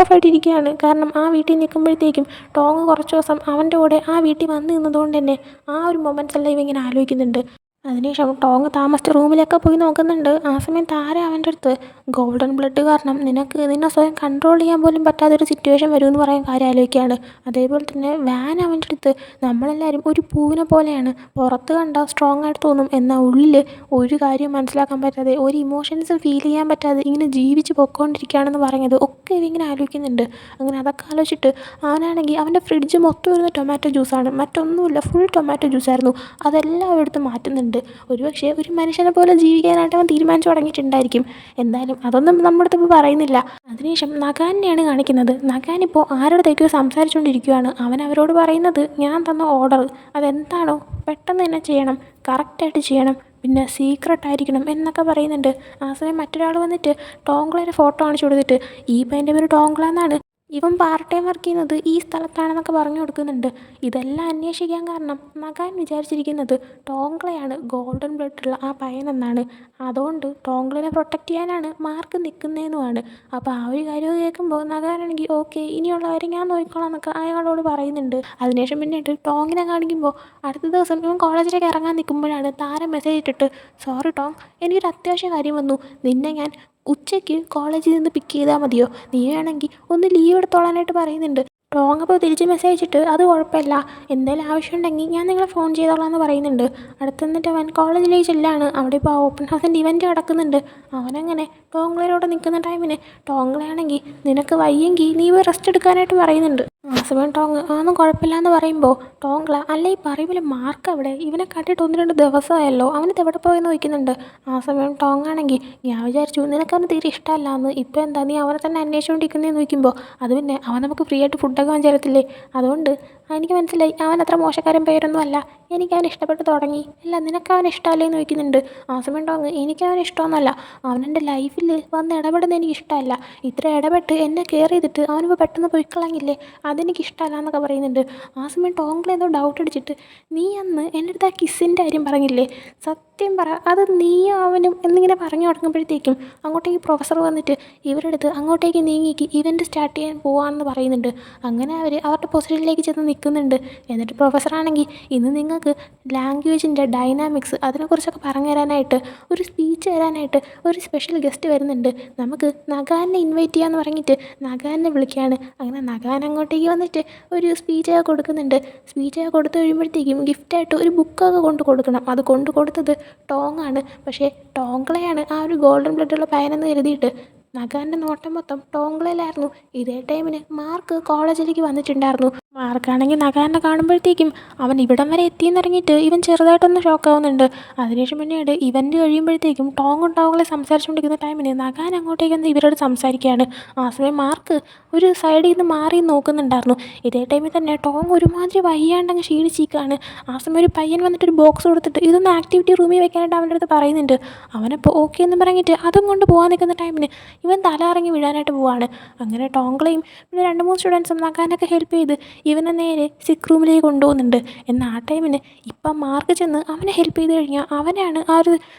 ഓഫ് ആയിട്ടിരിക്കുകയാണ്. കാരണം ആ വീട്ടിൽ നിൽക്കുമ്പോഴത്തേക്കും ടോങ് കുറച്ച് ദിവസം അവൻ്റെ കൂടെ ആ വീട്ടിൽ വന്ന് നിന്നതുകൊണ്ട് തന്നെ ആ ഒരു മൊമെൻറ്റ്സ് എല്ലാം ഇവ ഇങ്ങനെ ആലോചിക്കുന്നുണ്ട്. അതിനുശേഷം ടോങ് താമസിച്ച റൂമിലൊക്കെ പോയി നോക്കുന്നുണ്ട്. ആ സമയം താര അവൻ്റെ അടുത്ത് ഗോൾഡൻ ബ്ലഡ് കാരണം നിന്നെ സ്വയം കൺട്രോൾ ചെയ്യാൻ പോലും പറ്റാത്തൊരു സിറ്റുവേഷൻ വരുമെന്ന് പറയാൻ കാര്യം ആലോചിക്കുകയാണ്. അതേപോലെ തന്നെ വാൻ അവൻ്റെ അടുത്ത് നമ്മളെല്ലാവരും ഒരു പൂവിനെ പോലെയാണ്, പുറത്ത് കണ്ടാൽ സ്ട്രോങ് ആയിട്ട് തോന്നും, എന്നാൽ ഉള്ളിൽ ഒരു കാര്യം മനസ്സിലാക്കാൻ പറ്റാതെ ഒരു ഇമോഷൻസ് ഫീൽ ചെയ്യാൻ പറ്റാതെ ഇങ്ങനെ ജീവിച്ച് പൊയ്ക്കൊണ്ടിരിക്കുകയാണെന്ന് പറഞ്ഞത് ഒക്കെ ഇങ്ങനെ ആലോചിക്കുന്നുണ്ട്. അങ്ങനെ അതൊക്കെ ആലോചിച്ചിട്ട് അവനാണെങ്കിൽ അവൻ്റെ ഫ്രിഡ്ജ് മൊത്തം വരുന്ന ടൊമാറ്റോ ജ്യൂസാണ്, മറ്റൊന്നുമില്ല, ഫുൾ ടൊമാറ്റോ ജ്യൂസായിരുന്നു, അതെല്ലാം എടുത്ത് മാറ്റുന്നുണ്ട്. ഒരുപക്ഷെ ഒരു മനുഷ്യനെ പോലെ ജീവിക്കാനായിട്ട് അവൻ തീരുമാനിച്ചു തുടങ്ങിയിട്ടുണ്ടായിരിക്കും. എന്തായാലും അതൊന്നും നമ്മുടെ അടുത്ത് ഇപ്പോൾ പറയുന്നില്ല. അതിനുശേഷം നഗാനെയാണ് കാണിക്കുന്നത്. നഗാനിപ്പോൾ ആരോടത്തേക്കോ സംസാരിച്ചുകൊണ്ടിരിക്കുകയാണ്. അവൻ അവരോട് പറയുന്നത് ഞാൻ തന്ന ഓർഡർ അതെന്താണോ പെട്ടെന്ന് തന്നെ ചെയ്യണം, കറക്റ്റായിട്ട് ചെയ്യണം, പിന്നെ സീക്രട്ടായിരിക്കണം എന്നൊക്കെ പറയുന്നുണ്ട്. ആ സമയം മറ്റൊരാൾ വന്നിട്ട് ടോങ്കളയുടെ ഫോട്ടോ കാണിച്ചു കൊടുത്തിട്ട് ഈ പയ്യൻ്റെ പേര് ടോങ്കള എന്നാണ്, ഇവൻ പാർട്ട് ടൈം വർക്ക് ചെയ്യുന്നത് ഈ സ്ഥലത്താണെന്നൊക്കെ പറഞ്ഞു കൊടുക്കുന്നുണ്ട്. ഇതെല്ലാം അന്വേഷിക്കാൻ കാരണം നഗാൻ വിചാരിച്ചിരിക്കുന്നത് ടോങ്കളയാണ് ഗോൾഡൻ ബ്ലഡുള്ള ആ പയ്യനെന്നാണ്, അതുകൊണ്ട് ടോങ്കളനെ പ്രൊട്ടക്റ്റ് ചെയ്യാനാണ് മാർക്ക് നിൽക്കുന്നതെന്നുമാണ്. അപ്പോൾ ആ ഒരു കാര്യം കേൾക്കുമ്പോൾ നഗാനാണെങ്കിൽ ഓക്കെ ഇനിയുള്ള കാര്യം ഞാൻ നോക്കിക്കോളാം എന്നൊക്കെ അയാളോട് പറയുന്നുണ്ട്. അതിനുശേഷം പിന്നീട് ടോങ്ങിനെ കാണിക്കുമ്പോൾ അടുത്ത ദിവസം ഇവൻ കോളേജിലേക്ക് ഇറങ്ങാൻ നിൽക്കുമ്പോഴാണ് താരം മെസ്സേജ് ഇട്ടിട്ട് സോറി ടോങ് എനിക്കൊരു അത്യാവശ്യ കാര്യം വന്നു, നിന്നെ ഞാൻ ഉച്ചയ്ക്ക് കോളേജിൽ നിന്ന് പിക്ക് ചെയ്താൽ മതിയോ, നീ വേണമെങ്കിൽ ഒന്ന് ലീവ് എടുത്തോളാനായിട്ട് പറയുന്നുണ്ട്. ടോങ് അപ്പോൾ തിരിച്ച് മെസ്സേജ് അയച്ചിട്ട് അത് കുഴപ്പമില്ല, എന്തെങ്കിലും ആവശ്യമുണ്ടെങ്കിൽ ഞാൻ നിങ്ങളെ ഫോൺ ചെയ്തോളാം എന്ന് പറയുന്നുണ്ട്. അടുത്ത് നിന്നിട്ട് അവൻ കോളേജിലേക്ക് ചെല്ലാണ്. അവിടെ ഇപ്പോൾ ഓപ്പൺ ഹൗസിൻ്റെ ഇവൻറ്റ് നടക്കുന്നുണ്ട്. അവനങ്ങനെ ടോങ്കളയോടെ നിൽക്കുന്ന ടൈമിന് ടോങ്കളയാണെങ്കിൽ നിനക്ക് വയ്യെങ്കിൽ നീ പോയി റെസ്റ്റ് എടുക്കാനായിട്ട് പറയുന്നുണ്ട്. ആ സമയം ടോങ് അതൊന്നും കുഴപ്പമില്ലാന്ന് പറയുമ്പോൾ ടോങ്കള അല്ല ഈ പറയുമ്പോൾ മാർക്ക് അവിടെ ഇവനെ കണ്ടിട്ട് 1-2 ദിവസമായല്ലോ അവനിത് എവിടെ പോയെന്ന് ചോദിക്കുന്നുണ്ട്. ആ സമയം ടോങ് ആണെങ്കിൽ ഞാൻ വിചാരിച്ചു നിനക്കവന് തീരെ ഇഷ്ടമല്ലാന്ന്, ഇപ്പോൾ എന്താ നീ അവനെ തന്നെ അന്വേഷിച്ചുകൊണ്ടിരിക്കുന്നതെന്ന് ചോദിക്കുമ്പോൾ അത് പിന്നെ അവൻ നമുക്ക് ഫ്രീ ആയിട്ട് ഫുഡൊക്കെ വാങ്ങിച്ച് തരത്തില്ലേ, അതുകൊണ്ട് എനിക്ക് മനസ്സിലായി അവൻ അത്ര മോശക്കാരൻ പേരൊന്നും അല്ല, എനിക്കവനെ ഇഷ്ടപ്പെട്ട് തുടങ്ങി. അല്ല നിനക്കവനെ ഇഷ്ടമല്ലേന്ന് ചോദിക്കുന്നുണ്ട്. ആ സമയം ടോങ് എനിക്കവനെ ഇഷ്ടമൊന്നുമല്ല, അവനെൻ്റെ ലൈഫിൽ വന്ന് ഇടപെടുന്നത് എനിക്ക് ഇഷ്ടമല്ല, ഇത്ര ഇടപെട്ട് എന്നെ കെയർ ചെയ്തിട്ട് അവനിപ്പോൾ പെട്ടെന്ന് പൊയ്ക്കളഞ്ഞില്ലേ അതെനിക്കിഷ്ടമല്ല എന്നൊക്കെ പറയുന്നുണ്ട്. ആ സമയം ടോങ്കിൾ എന്തോ ഡൗട്ട് അടിച്ചിട്ട് നീ അന്ന് എൻ്റെ അടുത്ത് ആ കിസ്സിൻ്റെ കാര്യം പറഞ്ഞില്ലേ, സത്യം പറ അത് നീയും അവനും എന്നിങ്ങനെ പറഞ്ഞു തുടങ്ങുമ്പോഴത്തേക്കും അങ്ങോട്ടേക്ക് പ്രൊഫസർ വന്നിട്ട് ഇവരുടെ അടുത്ത് അങ്ങോട്ടേക്ക് നീങ്ങിക്ക് ഇവൻ്റ് സ്റ്റാർട്ട് ചെയ്യാൻ പോവാണെന്ന് പറയുന്നുണ്ട്. അങ്ങനെ അവർ അവരുടെ പൊസിഷനിലേക്ക് ചെന്ന് നിൽക്കുന്നുണ്ട്. എന്നിട്ട് പ്രൊഫസറാണെങ്കിൽ ഇന്ന് നിങ്ങൾക്ക് ലാംഗ്വേജിൻ്റെ ഡൈനാമിക്സ് അതിനെക്കുറിച്ചൊക്കെ പറഞ്ഞു തരാനായിട്ട് ഒരു സ്പീച്ച് തരാനായിട്ട് ഒരു സ്പെഷ്യൽ ഗസ്റ്റ് വരുന്നുണ്ട്, നമുക്ക് നഗാനെ ഇൻവൈറ്റ് ചെയ്യാമെന്ന് പറഞ്ഞിട്ട് നഗാനെ വിളിക്കുകയാണ്. അങ്ങനെ നഗാൻ അങ്ങോട്ടേക്ക് വന്നിട്ട് ഒരു സ്പീച്ചൊക്കെ കൊടുക്കുന്നുണ്ട്. സ്പീച്ചൊക്കെ കൊടുത്തു കഴിയുമ്പോഴത്തേക്കും ഗിഫ്റ്റായിട്ട് ഒരു ബുക്കൊക്കെ കൊണ്ട് കൊടുക്കണം. അത് കൊണ്ട് കൊടുത്തത് ടോങ് ആണ്. പക്ഷേ ടോങ്കളെയാണ് ആ ഒരു ഗോൾഡൻ ബ്ലഡുള്ള പയ്യനെന്ന് കരുതിയിട്ട് നഗാൻ്റെ നോട്ടം മൊത്തം ടോങ്കളയിലായിരുന്നു. ഇതേ ടൈമിന് മാർക്ക് കോളേജിലേക്ക് വന്നിട്ടുണ്ടായിരുന്നു. മാർക്കാണെങ്കിൽ നഗാനെ കാണുമ്പോഴത്തേക്കും അവൻ ഇവിടം വരെ എത്തിയെന്നിറങ്ങിയിട്ട് ഇവൻ ചെറുതായിട്ടൊന്ന് ഷോക്കാവുന്നുണ്ട്. അതിനുശേഷം പിന്നീട് ഇവൻ്റ് കഴിയുമ്പോഴത്തേക്കും ടോങ്ങും ടോങ്ങളെ സംസാരിച്ചുകൊണ്ടിരിക്കുന്ന ടൈമിന് നഗാൻ അങ്ങോട്ടേക്ക് വന്ന് ഇവരോട് സംസാരിക്കുകയാണ്. ആ സമയം മാർക്ക് ഒരു സൈഡിൽ നിന്ന് മാറി നോക്കുന്നുണ്ടായിരുന്നു. ഇതേ ടൈമിൽ തന്നെ ടോങ് ഒരുമാതിരി വയ്യാണ്ടങ്ങ് ക്ഷീണിച്ചിരിക്കുകയാണ്. ആ സമയം ഒരു പയ്യൻ വന്നിട്ട് ഒരു ബോക്സ് കൊടുത്തിട്ട് ഇതൊന്ന് ആക്ടിവിറ്റി റൂമിൽ വെക്കാനായിട്ട് അവൻ്റെ അടുത്ത് പറയുന്നുണ്ട്. അവനപ്പോൾ ഓക്കെ എന്ന് പറഞ്ഞിട്ട് അതും കൊണ്ട് പോകാൻ നിൽക്കുന്ന ടൈമിന് ഇവൻ തല ഇറങ്ങി വീഴാനായിട്ട് പോവാണ്. അങ്ങനെ ടോങ്കളെയും പിന്നെ 2-3 സ്റ്റുഡൻസും നഗാനൊക്കെ ഹെൽപ്പ് ചെയ്ത് ഇവനെ നേരെ സിക്ക് റൂമിലേക്ക് കൊണ്ടുപോകുന്നുണ്ട്. എന്നാൽ ആ ടൈമിന് ഇപ്പം മാർക്ക് ചെന്ന് അവനെ ഹെൽപ്പ് ചെയ്ത് കഴിഞ്ഞാൽ അവനാണ് ആ ഒരു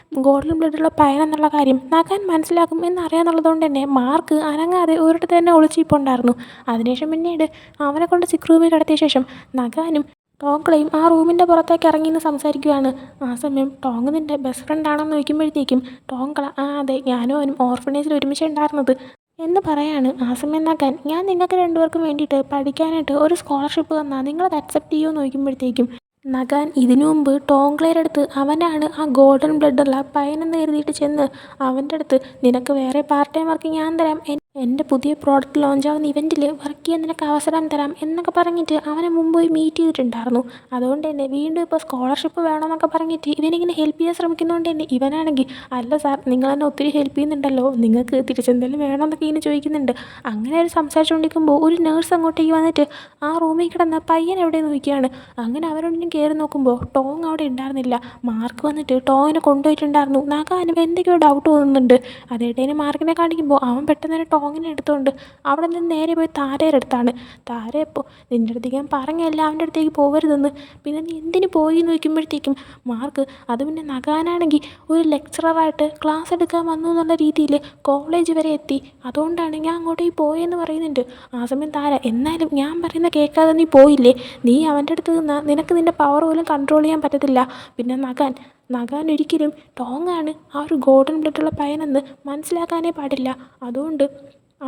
ഗോൾഡൻ ബ്ലഡുള്ള പയ്യനെന്നുള്ള കാര്യം നഗാൻ മനസ്സിലാക്കും എന്നറിയാമെന്നുള്ളത് കൊണ്ട് തന്നെ മാർക്ക് അനങ്ങാതെ ഒരിടത്ത് തന്നെ ഒളിച്ചിരിപ്പുണ്ടായിരുന്നു. അതിനുശേഷം പിന്നീട് അവനെ കൊണ്ട് സിക്ക് റൂമിൽ കിടത്തിയ ശേഷം നഗാനും ടോങ്കളെയും ആ റൂമിൻ്റെ പുറത്തേക്ക് ഇറങ്ങി നിന്ന് സംസാരിക്കുകയാണ്. ആ സമയം ടോങ് നിൻ്റെ ബെസ്റ്റ് ഫ്രണ്ട് ആണെന്ന് ചോദിക്കുമ്പോഴത്തേക്കും ടോങ്കള ആ അതെ ഞാനും അവനും ഓർഫനേജിൽ ഒരുമിച്ച് ഉണ്ടായിരുന്നത് എന്ന് പറയാണ്. ആ സമയം നഗാൻ ഞാൻ നിങ്ങൾക്ക് രണ്ടുപേർക്കും വേണ്ടിയിട്ട് പഠിക്കാനായിട്ട് ഒരു സ്കോളർഷിപ്പ് തന്നാൽ നിങ്ങളത് അക്സെപ്റ്റ് ചെയ്യുമോ എന്ന് ചോദിക്കുമ്പോഴത്തേക്കും നഗാൻ ഇതിനു മുമ്പ് ടോങ്ക്ലേയുടെ അടുത്ത് അവനാണ് ആ ഗോൾഡൻ ബ്ലഡുള്ള പയ്യനെന്ന് കരുതിയിട്ട് ചെന്ന് അവൻ്റെ അടുത്ത് നിനക്ക് വേറെ പാർട്ട് ടൈം വർക്ക് ഞാൻ തരാം, എൻ്റെ പുതിയ പ്രോഡക്റ്റ് ലോഞ്ച് ആവുന്ന ഇവൻറ്റിൽ വർക്ക് ചെയ്യാൻ നിനക്ക് അവസരം തരാം എന്നൊക്കെ പറഞ്ഞിട്ട് അവനെ മുമ്പ് പോയി മീറ്റ് ചെയ്തിട്ടുണ്ടായിരുന്നു. അതുകൊണ്ട് തന്നെ വീണ്ടും ഇപ്പോൾ സ്കോളർഷിപ്പ് വേണമെന്നൊക്കെ പറഞ്ഞിട്ട് ഇവനിങ്ങനെ ഹെൽപ്പ് ചെയ്യാൻ ശ്രമിക്കുന്നതുകൊണ്ട് തന്നെ ഇവനാണെങ്കിൽ അല്ല സാർ നിങ്ങൾ എന്നെ ഒത്തിരി ഹെൽപ്പ് ചെയ്യുന്നുണ്ടല്ലോ നിങ്ങൾക്ക് തിരിച്ചെന്തെങ്കിലും വേണമെന്നൊക്കെ ഇങ്ങനെ ചോദിക്കുന്നുണ്ട്. അങ്ങനെ അവർ സംസാരിച്ചുകൊണ്ടിരിക്കുമ്പോൾ ഒരു നേഴ്സ് അങ്ങോട്ടേക്ക് വന്നിട്ട് ആ റൂമിൽ കിടന്ന പയ്യൻ എവിടെയെന്ന് ചോദിക്കുകയാണ്. അങ്ങനെ അവരോടൊന്നും കയറി നോക്കുമ്പോൾ ടോങ് അവിടെ ഉണ്ടായിരുന്നില്ല. മാർക്ക് വന്നിട്ട് ടോങ്ങിനെ കൊണ്ടുപോയിട്ടുണ്ടായിരുന്നു. നഗാനും എന്തൊക്കെയോ ഡൗട്ട് തോന്നുന്നുണ്ട്. അതേട്ടേന് മാർക്കിനെ കാണിക്കുമ്പോൾ അവൻ പെട്ടെന്ന് തന്നെ ടോങ്ങിനെ എടുത്തുകൊണ്ട് അവിടെ നിന്ന് നേരെ പോയി താരയുടെ അടുത്താണ്. താര ഇപ്പോൾ നിൻ്റെ അടുത്തേക്ക് ഞാൻ പറഞ്ഞല്ല അവൻ്റെ അടുത്തേക്ക് പോകരുതെന്ന്, പിന്നെ നീ എന്തിന് പോയി എന്ന് ചോദിക്കുമ്പോഴത്തേക്കും മാർക്ക് അത് പിന്നെ നഗാനാണെങ്കിൽ ഒരു ലെക്ചററായിട്ട് ക്ലാസ് എടുക്കാൻ വന്നു എന്നുള്ള രീതിയിൽ കോളേജ് വരെ എത്തി, അതുകൊണ്ടാണ് ഞാൻ അങ്ങോട്ടേക്ക് പോയെന്ന് പറയുന്നുണ്ട്. ആ സമയം താര എന്നാലും ഞാൻ പറയുന്ന കേൾക്കാതെ നീ പോയില്ലേ, നീ അവൻ്റെ അടുത്ത് നിന്നാൽ നിനക്ക് നിൻ്റെ പവർ പോലും കൺട്രോൾ ചെയ്യാൻ പറ്റത്തില്ല. പിന്നെ നഗാൻ ഒരിക്കലും ടോങ്ങാണ് ആ ഒരു ഗോൾഡൻ ബ്ലഡുള്ള പയ്യനെന്ന് മനസ്സിലാക്കാനേ പാടില്ല, അതുകൊണ്ട്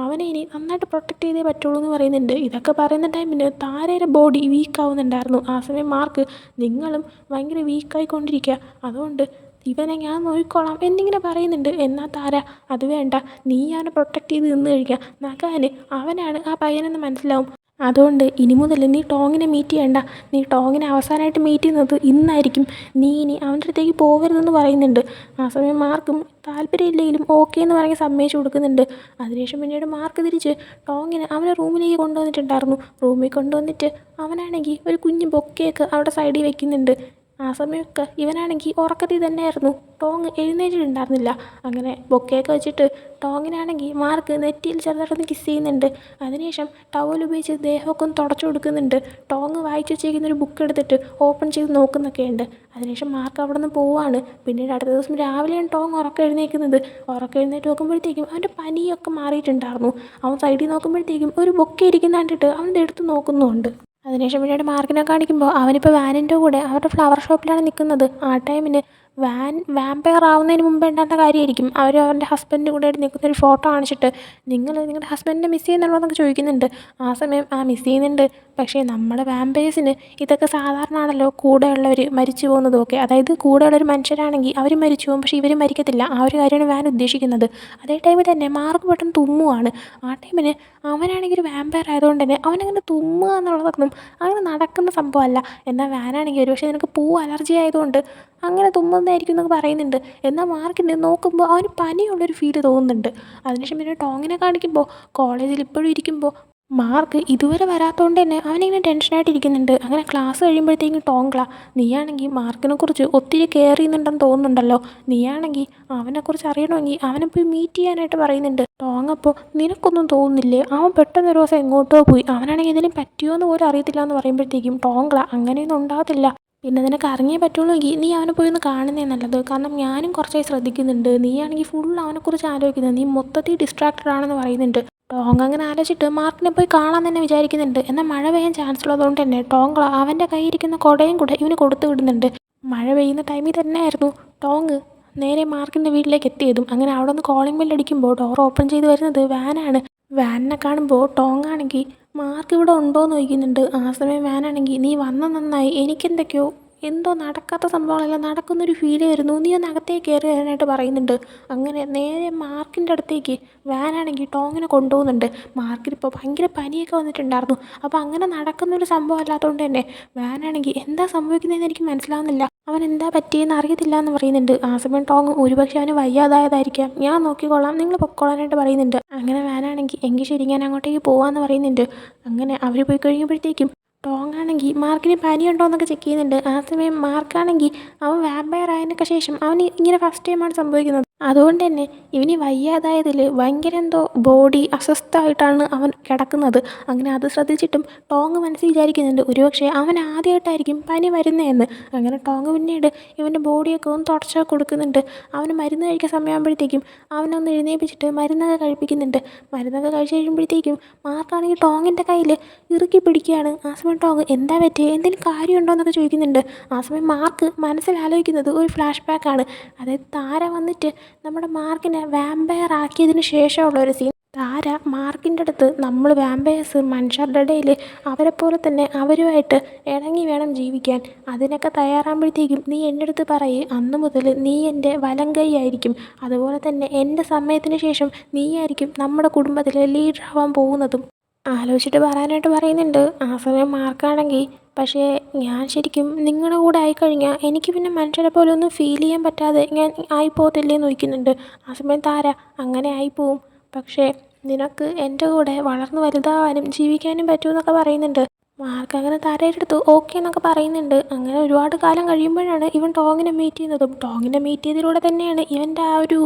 അവനെ ഇനി നന്നായിട്ട് പ്രൊട്ടക്റ്റ് ചെയ്തേ പറ്റുള്ളൂ എന്ന് പറയുന്നുണ്ട്. ഇതൊക്കെ പറയുന്ന ടൈമിന് താരയുടെ ബോഡി വീക്കാവുന്നുണ്ടായിരുന്നു. ആ സമയം മാർക്ക് നിങ്ങളും ഭയങ്കര വീക്കായിക്കൊണ്ടിരിക്കുക, അതുകൊണ്ട് ഇവനെ ഞാൻ നോക്കിക്കോളാം എന്നിങ്ങനെ പറയുന്നുണ്ട്. എന്നാൽ താര അത് വേണ്ട, നീ അവനെ പ്രൊട്ടക്റ്റ് ചെയ്ത് നിന്ന് കഴിക്കുക, നഗാന് അവനാണ് ആ പയ്യനെന്ന് മനസ്സിലാവും, അതുകൊണ്ട് ഇനി മുതൽ നീ ടോങ്ങിനെ മീറ്റ് ചെയ്യണ്ട, നീ ടോങ്ങിനെ അവസാനമായിട്ട് മീറ്റ് ചെയ്യുന്നത് ഇന്നായിരിക്കും, നീ ഇനി അവൻ്റെ അടുത്തേക്ക് പോകരുതെന്ന് പറയുന്നുണ്ട്. ആ സമയം മാർക്കും താല്പര്യമില്ലെങ്കിലും ഓക്കെ എന്ന് പറഞ്ഞ് സമ്മതിച്ചു കൊടുക്കുന്നുണ്ട്. അതിനുശേഷം പിന്നീട് മാർക്ക് തിരിച്ച് ടോങ്ങിനെ അവനെ റൂമിലേക്ക് കൊണ്ടുവന്നിട്ടുണ്ടായിരുന്നു. റൂമിൽ കൊണ്ടുവന്നിട്ട് അവനാണെങ്കിൽ ഒരു കുഞ്ഞ് ബൊക്കെയൊക്കെ അവിടെ സൈഡിൽ വെക്കുന്നുണ്ട്. ആ സമയമൊക്കെ ഇവനാണെങ്കിൽ ഉറക്കത്തിൽ തന്നെയായിരുന്നു, ടോങ് എഴുന്നേറ്റിട്ടുണ്ടായിരുന്നില്ല. അങ്ങനെ ബൊക്കെയൊക്കെ വെച്ചിട്ട് ടോങ്ങിനാണെങ്കിൽ മാർക്ക് നെറ്റിയിൽ ചെറുതായിട്ടൊന്ന് കിസ് ചെയ്യുന്നുണ്ട്. അതിനുശേഷം ടവൽ ഉപയോഗിച്ച് ദേഹമൊക്കെ ഒന്ന് തുടച്ചു കൊടുക്കുന്നുണ്ട്. ടോങ് വായിച്ചു വെച്ചേക്കുന്ന ഒരു ബുക്ക് എടുത്തിട്ട് ഓപ്പൺ ചെയ്ത് നോക്കുന്നൊക്കെയുണ്ട്. അതിനുശേഷം മാർക്ക് അവിടെ നിന്ന് പോവാണ്. പിന്നീട് അടുത്ത ദിവസം രാവിലെയാണ് ടോങ് ഉറക്കം എഴുന്നേൽക്കുന്നത്. ഉറക്കം എഴുന്നേറ്റ് നോക്കുമ്പോഴത്തേക്കും അവൻ്റെ പനിയൊക്കെ മാറിയിട്ടുണ്ടായിരുന്നു. അവൻ സൈഡിൽ നോക്കുമ്പോഴത്തേക്കും ഒരു ബൊക്കെ ഇരിക്കുന്ന കണ്ടിട്ട് അവൻ എടുത്ത് നോക്കുന്നുമുണ്ട്. അതിനുശേഷം പിന്നീട് മാർക്കിനെ കാണിക്കുമ്പോൾ അവനിപ്പോൾ വാനിൻ്റെ കൂടെ അവരുടെ ഫ്ലവർ ഷോപ്പിലാണ് നിൽക്കുന്നത്. ആ ടൈമിന് വാമ്പയർ ആവുന്നതിന് മുമ്പ് ഉണ്ടാകുന്ന കാര്യമായിരിക്കും. അവർ അവൻ്റെ ഹസ്ബൻഡിൻ്റെ കൂടെ ആയിട്ട് നിൽക്കുന്ന ഒരു ഫോട്ടോ കാണിച്ചിട്ട് നിങ്ങൾ നിങ്ങളുടെ ഹസ്ബൻഡിനെ മിസ് ചെയ്യുന്നുണ്ടോ എന്നൊക്കെ ചോദിക്കുന്നുണ്ട്. ആ സമയം മിസ് ചെയ്യുന്നുണ്ട്, പക്ഷേ നമ്മുടെ വാമ്പയേഴ്സിന് ഇതൊക്കെ സാധാരണ ആണല്ലോ, കൂടെയുള്ളവർ മരിച്ചു പോകുന്നതുമൊക്കെ. അതായത് കൂടെയുള്ളൊരു മനുഷ്യരാണെങ്കിൽ അവർ മരിച്ചു പോകും, പക്ഷേ ഇവർ മരിക്കത്തില്ല. ആ ഒരു കാര്യമാണ് വാൻ ഉദ്ദേശിക്കുന്നത്. അതേ ടൈമിൽ തന്നെ മാർക്ക് പെട്ടെന്ന് തുമ്മുവാണ്. ആ ടൈമിന് അവനാണെങ്കിൽ ഒരു വാമ്പയർ ആയതുകൊണ്ട് തന്നെ അവനങ്ങനെ തുമ്മുക എന്നുള്ളതൊന്നും അങ്ങനെ നടക്കുന്ന സംഭവമല്ല. എന്നാൽ വാനാണെങ്കിൽ ഒരു പക്ഷേ നിനക്ക് അലർജി ആയതുകൊണ്ട് അങ്ങനെ തുമ്മുന്നതായിരിക്കും എന്നൊക്കെ പറയുന്നുണ്ട്. എന്നാൽ മാർക്കിന് നോക്കുമ്പോൾ അവന് പനിയുള്ളൊരു ഫീല് തോന്നുന്നുണ്ട്. അതിനുശേഷം പിന്നെ ടോങ്ങിനെ കാണിക്കുമ്പോൾ കോളേജിൽ ഇപ്പോഴും ഇരിക്കുമ്പോൾ മാർക്ക് ഇതുവരെ വരാത്തതുകൊണ്ട് തന്നെ അവനിങ്ങനെ ടെൻഷനായിട്ടിരിക്കുന്നുണ്ട്. അങ്ങനെ ക്ലാസ് കഴിയുമ്പോഴത്തേക്കും ടോങ്കള, നീയാണെങ്കിൽ മാർക്കിനെ കുറിച്ച് ഒത്തിരി കെയർ ചെയ്യുന്നുണ്ടെന്ന് തോന്നുന്നുണ്ടല്ലോ, നീയാണെങ്കിൽ അവനെക്കുറിച്ച് അറിയണമെങ്കിൽ അവനെ പോയി മീറ്റ് ചെയ്യാനായിട്ട് പറയുന്നുണ്ട്. ടോങ് അപ്പോൾ നിനക്കൊന്നും തോന്നുന്നില്ലേ, അവൻ പെട്ടെന്ന് ഒരു ദിവസം എങ്ങോട്ടോ പോയി, അവനാണെങ്കിൽ എന്തെങ്കിലും പറ്റിയോ എന്ന് പോലും അറിയത്തില്ല എന്ന് പറയുമ്പോഴത്തേക്കും ടോങ്കള, അങ്ങനെയൊന്നും ഉണ്ടാകത്തില്ല, പിന്നെ നിനക്ക് അറിഞ്ഞേ പറ്റുള്ളൂ എങ്കിൽ നീ അവനെ പോയി ഒന്ന് കാണുന്നേ നല്ലത്. കാരണം ഞാനും കുറച്ചായി ശ്രദ്ധിക്കുന്നുണ്ട്, നീയാണെങ്കിൽ ഫുൾ അവനെക്കുറിച്ച് ആലോചിക്കുന്നത്, നീ മൊത്തത്തിൽ ഡിസ്ട്രാക്റ്റഡ് ആണെന്ന് പറയുന്നുണ്ട്. ടോങ് അങ്ങനെ ആലോചിച്ചിട്ട് മാർക്കിനെ പോയി കാണാൻ തന്നെ വിചാരിക്കുന്നുണ്ട്. എന്നാൽ മഴ പെയ്യാൻ ചാൻസ് ഉള്ളതുകൊണ്ട് തന്നെ ടോങ്കള അവൻ്റെ കയ്യിരിക്കുന്ന കുടയും കൂടെ ഇവന് കൊടുത്തു വിടുന്നുണ്ട്. മഴ പെയ്യുന്ന ടൈമിൽ തന്നെയായിരുന്നു ടോങ് നേരെ മാർക്കിൻ്റെ വീട്ടിലേക്ക് എത്തിയതും. അങ്ങനെ അവിടെ നിന്ന് കോളിംഗ് ബെൽ അടിക്കുമ്പോൾ ഡോർ ഓപ്പൺ ചെയ്ത് വരുന്നത് വാനാണ്. വാനിനെ കാണുമ്പോൾ ടോങ് ആണെങ്കിൽ മാർക്ക് ഇവിടെ ഉണ്ടോ എന്ന് ചോദിക്കുന്നുണ്ട്. ആ സമയം വാനാണെങ്കിൽ നീ വന്ന നന്നായി, എനിക്കെന്തൊക്കെയോ എന്തോ നടക്കാത്ത സംഭവങ്ങളെല്ലാം നടക്കുന്നൊരു ഫീല് വരുന്നു, നീ ഒന്ന് അകത്തേക്ക് കയറി വരാനായിട്ട് പറയുന്നുണ്ട്. അങ്ങനെ നേരെ മാർക്കിൻ്റെ അടുത്തേക്ക് വാനാണെങ്കിൽ ടോങ്ങിനെ കൊണ്ടുപോകുന്നുണ്ട്. മാർക്കിനിപ്പോൾ ഭയങ്കര പനിയൊക്കെ വന്നിട്ടുണ്ടായിരുന്നു. അപ്പോൾ അങ്ങനെ നടക്കുന്നൊരു സംഭവം അല്ലാത്തതുകൊണ്ട് തന്നെ വാനാണെങ്കിൽ എന്താ സംഭവിക്കുന്നതെന്ന് എനിക്ക് മനസ്സിലാവുന്നില്ല, അവൻ എന്താ പറ്റിയെന്ന് അറിയത്തില്ല എന്ന് പറയുന്നുണ്ട്. ആ സമയം ടോങ് ഒരുപക്ഷെ അവന് വയ്യാതായതായിരിക്കാം, ഞാൻ നോക്കിക്കോളാം, നിങ്ങൾ പൊക്കോളാനായിട്ട് പറയുന്നുണ്ട്. അങ്ങനെ വാനാണെങ്കിൽ എങ്കിൽ ശരി ഞാൻ അങ്ങോട്ടേക്ക് പോകാമെന്ന് പറയുന്നുണ്ട്. അങ്ങനെ അവർ പോയി കഴിയുമ്പോഴത്തേക്കും ടോങ് ആണെങ്കിൽ മാർക്കിന് പനിയുണ്ടോ എന്നൊക്കെ ചെക്ക് ചെയ്യുന്നുണ്ട്. ആ സമയം മാർക്കാണെങ്കിൽ അവൻ വാമ്പയർ ആയതിനൊക്കെ ശേഷം അവന് ഇങ്ങനെ ഫസ്റ്റ് ടൈമാണ് സംഭവിക്കുന്നത്. അതുകൊണ്ട് തന്നെ ഇവന് വയ്യാതായതിൽ ഭയങ്കര എന്തോ ബോഡി അസ്വസ്ഥമായിട്ടാണ് അവൻ കിടക്കുന്നത്. അങ്ങനെ അത് ശ്രദ്ധിച്ചിട്ടും ടോങ് മനസ്സിൽ വിചാരിക്കുന്നുണ്ട് ഒരുപക്ഷെ അവൻ ആദ്യമായിട്ടായിരിക്കും പനി വരുന്നതെന്ന്. അങ്ങനെ ടോങ് പിന്നീട് ഇവൻ്റെ ബോഡിയൊക്കെ ഒന്ന് തുടച്ചൊക്കെ കൊടുക്കുന്നുണ്ട്. അവന് മരുന്ന് കഴിക്കാൻ സമയമാകുമ്പോഴത്തേക്കും അവനൊന്ന് എഴുന്നേൽപ്പിച്ചിട്ട് മരുന്നൊക്കെ കഴിപ്പിക്കുന്നുണ്ട്. മരുന്നൊക്കെ കഴിച്ച് കഴിയുമ്പോഴത്തേക്കും മാർക്കാണെങ്കിൽ ടോങ്ങിൻ്റെ കയ്യിൽ ഇറുക്കി പിടിക്കുകയാണ്. ആ സമയം ടോങ് എന്താ പറ്റിയത്, എന്തെങ്കിലും കാര്യമുണ്ടോ എന്നൊക്കെ ചോദിക്കുന്നുണ്ട്. ആ സമയം മാർക്ക് മനസ്സിലാലോചിക്കുന്നത് ഒരു ഫ്ലാഷ് ബാക്കാണ്. അതായത് താര വന്നിട്ട് നമ്മുടെ മാർക്കിനെ വാമ്പയർ ആക്കിയതിന് ശേഷമുള്ളൊരു സീൻ. താര മാർക്കിൻ്റെ അടുത്ത് നമ്മൾ വാമ്പയേഴ്സ് മനുഷ്യരുടെ ഇടയിൽ അവരെപ്പോലെ തന്നെ അവരുമായിട്ട് ഇണങ്ങി വേണം ജീവിക്കാൻ, അതിനൊക്കെ തയ്യാറാകുമ്പോഴത്തേക്കും നീ എൻ്റെ അടുത്ത് പറയ്, അന്ന് മുതൽ നീ എൻ്റെ വലം കൈ ആയിരിക്കും, അതുപോലെ തന്നെ എൻ്റെ സമയത്തിന് ശേഷം നീയായിരിക്കും നമ്മുടെ കുടുംബത്തിലെ ലീഡർ ആവാൻ പോകുന്നതും ആലോചിച്ചിട്ട് പറയാനായിട്ട് പറയുന്നുണ്ട്. ആ സമയം മാർക്കാണെങ്കിൽ പക്ഷേ ഞാൻ ശരിക്കും നിങ്ങളുടെ കൂടെ ആയിക്കഴിഞ്ഞാൽ എനിക്ക് പിന്നെ മനുഷ്യരെ പോലെ ഒന്നും ഫീൽ ചെയ്യാൻ പറ്റാതെ ഞാൻ ആയിപ്പോകത്തില്ലേ എന്ന് ചോദിക്കുന്നുണ്ട്. ആ സമയം താര അങ്ങനെ ആയിപ്പോവും, പക്ഷേ നിനക്ക് എൻ്റെ കൂടെ വളർന്ന് വലുതാവാനും ജീവിക്കാനും പറ്റുമെന്നൊക്കെ പറയുന്നുണ്ട്. മാർക്ക് അങ്ങനെ താരയുടെ അടുത്ത് ഓക്കെ എന്നൊക്കെ പറയുന്നുണ്ട്. അങ്ങനെ ഒരുപാട് കാലം കഴിയുമ്പോഴാണ് ഇവൻ ടോങ്ങിനെ മീറ്റ് ചെയ്യുന്നതും ടോങ്ങിനെ മീറ്റ് ചെയ്തതിലൂടെ തന്നെയാണ് ഇവൻ്റെ ആ ഒരു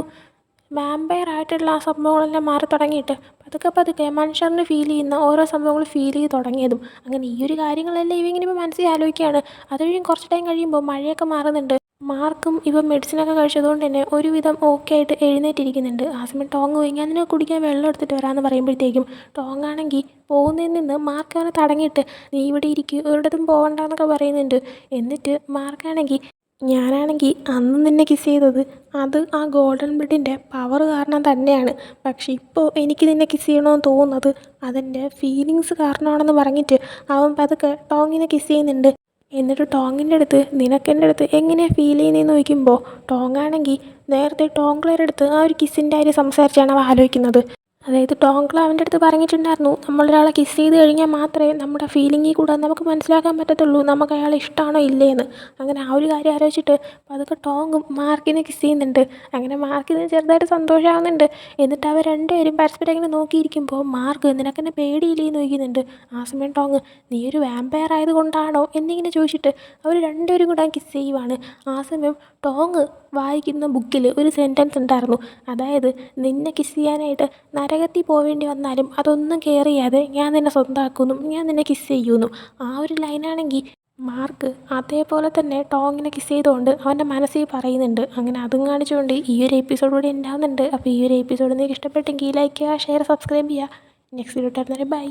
വാമ്പയർ ആയിട്ടുള്ള ആ സംഭവങ്ങളെല്ലാം മാറി തുടങ്ങിയിട്ട് പതുക്കെ പതുക്കെ മനുഷ്യറിന് ഫീൽ ചെയ്യുന്ന ഓരോ സംഭവങ്ങൾ ഫീൽ ചെയ്ത് തുടങ്ങിയതും. അങ്ങനെ ഈ ഒരു കാര്യങ്ങളെല്ലാം ഇവ ഇങ്ങനെ ഇപ്പോൾ മനസ്സിൽ ആലോചിക്കുകയാണ്. അതുകഴിഞ്ഞ് കുറച്ച് ടൈം കഴിയുമ്പോൾ മഴയൊക്കെ മാറുന്നുണ്ട്. മാർക്കും ഇപ്പം മെഡിസിനൊക്കെ കഴിച്ചതുകൊണ്ട് തന്നെ ഒരുവിധം ഓക്കെ ആയിട്ട് എഴുന്നേറ്റിരിക്കുന്നുണ്ട്. ആ സമയം ടോങ് പോയി ഞാൻ നിനക്ക് കുടിക്കാൻ വെള്ളം എടുത്തിട്ട് വരാമെന്ന് പറയുമ്പോഴത്തേക്കും ടോങ് ആണെങ്കിൽ പോകുന്നതിൽ നിന്ന് മാർക്ക് അവനെ തടഞ്ഞിട്ട് നീ ഇവിടെ ഇരിക്കും, ഒരിടത്തും പോകണ്ടെന്നൊക്കെ പറയുന്നുണ്ട്. എന്നിട്ട് മാർക്കാണെങ്കിൽ ഞാനാണെങ്കിൽ അന്ന് നിന്നെ കിസ് ചെയ്തത് അത് ആ ഗോൾഡൻ ബ്ലഡിൻ്റെ പവർ കാരണം തന്നെയാണ്, പക്ഷെ ഇപ്പോൾ എനിക്ക് നിന്നെ കിസ് ചെയ്യണമെന്ന് തോന്നുന്നത് അതെൻ്റെ ഫീലിങ്സ് കാരണമാണെന്ന് പറഞ്ഞിട്ട് അവൻ പതുക്കെ ടോങ്ങിനെ കിസ് ചെയ്യുന്നുണ്ട്. എന്നിട്ട് ടോങ്ങിൻ്റെ അടുത്ത് നിനക്കെൻ്റെ അടുത്ത് എങ്ങനെയാണ് ഫീൽ ചെയ്യുന്നതെന്ന് ചോദിക്കുമ്പോൾ ടോങ് ആണെങ്കിൽ നേരത്തെ ടോങ്ക്ലയുടെ അടുത്ത് ആ ഒരു കിസ്സിൻ്റെ കാര്യം സംസാരിച്ചാണ് അവ ആലോചിക്കുന്നത്. അതായത് ടോങ്ക്ല അവൻ്റെ അടുത്ത് പറഞ്ഞിട്ടുണ്ടായിരുന്നു നമ്മളൊരാളെ കിസ് ചെയ്ത് കഴിഞ്ഞാൽ മാത്രമേ നമ്മുടെ ഫീലിങ്ങിൽ കൂടെ നമുക്ക് മനസ്സിലാക്കാൻ പറ്റത്തുള്ളൂ നമുക്ക് അയാളെ ഇഷ്ടമാണോ ഇല്ലേന്ന്. അങ്ങനെ ആ ഒരു കാര്യം ആലോചിച്ചിട്ട് അതൊക്കെ ടോങ്ങും മാർക്കിനെ കിസ് ചെയ്യുന്നുണ്ട്. അങ്ങനെ മാർക്കിന് ചെറുതായിട്ട് സന്തോഷമാകുന്നുണ്ട്. എന്നിട്ട് അവർ രണ്ടുപേരും പരസ്പരം ഇങ്ങനെ നോക്കിയിരിക്കുമ്പോൾ മാർക്ക് നിനക്കെന്നെ പേടിയില്ലേന്ന് ചോദിക്കുന്നുണ്ട്. ആ സമയം ടോങ് നീ ഒരു വാമ്പയർ ആയതുകൊണ്ടാണോ എന്നിങ്ങനെ ചോദിച്ചിട്ട് അവർ രണ്ടുപേരും കൂടെ കിസ് ചെയ്യുവാണ്. ആ സമയം ടോങ് വായിക്കുന്ന ബുക്കിൽ ഒരു സെൻറ്റൻസ് ഉണ്ടായിരുന്നു, അതായത് നിന്നെ കിസ് ചെയ്യാനായിട്ട് നരകത്തിൽ പോവേണ്ടി വന്നാലും അതൊന്നും കെയർ ചെയ്യാതെ ഞാൻ നിന്നെ സ്വന്തമാക്കുന്നു, ഞാൻ നിന്നെ കിസ് ചെയ്യുന്നു. ആ ഒരു ലൈനാണെങ്കിൽ മാർക്ക് അതേപോലെ തന്നെ ടോങ്ങിനെ കിസ് ചെയ്തുകൊണ്ട് അവൻ്റെ മനസ്സിൽ പറയുന്നുണ്ട്. അങ്ങനെ അതും കാണിച്ചുകൊണ്ട് ഈ ഒരു എപ്പിസോഡ് കൂടി ഉണ്ടാകുന്നുണ്ട്. അപ്പോൾ ഈ ഒരു എപ്പിസോഡ് നിങ്ങൾക്ക് ഇഷ്ടപ്പെട്ടെങ്കിൽ ലൈക്ക് ചെയ്യുക, ഷെയർ, സബ്സ്ക്രൈബ് ചെയ്യുക. നെക്സ്റ്റ് വീഡിയോ ഇട്ടായിരുന്നാലും ബൈ.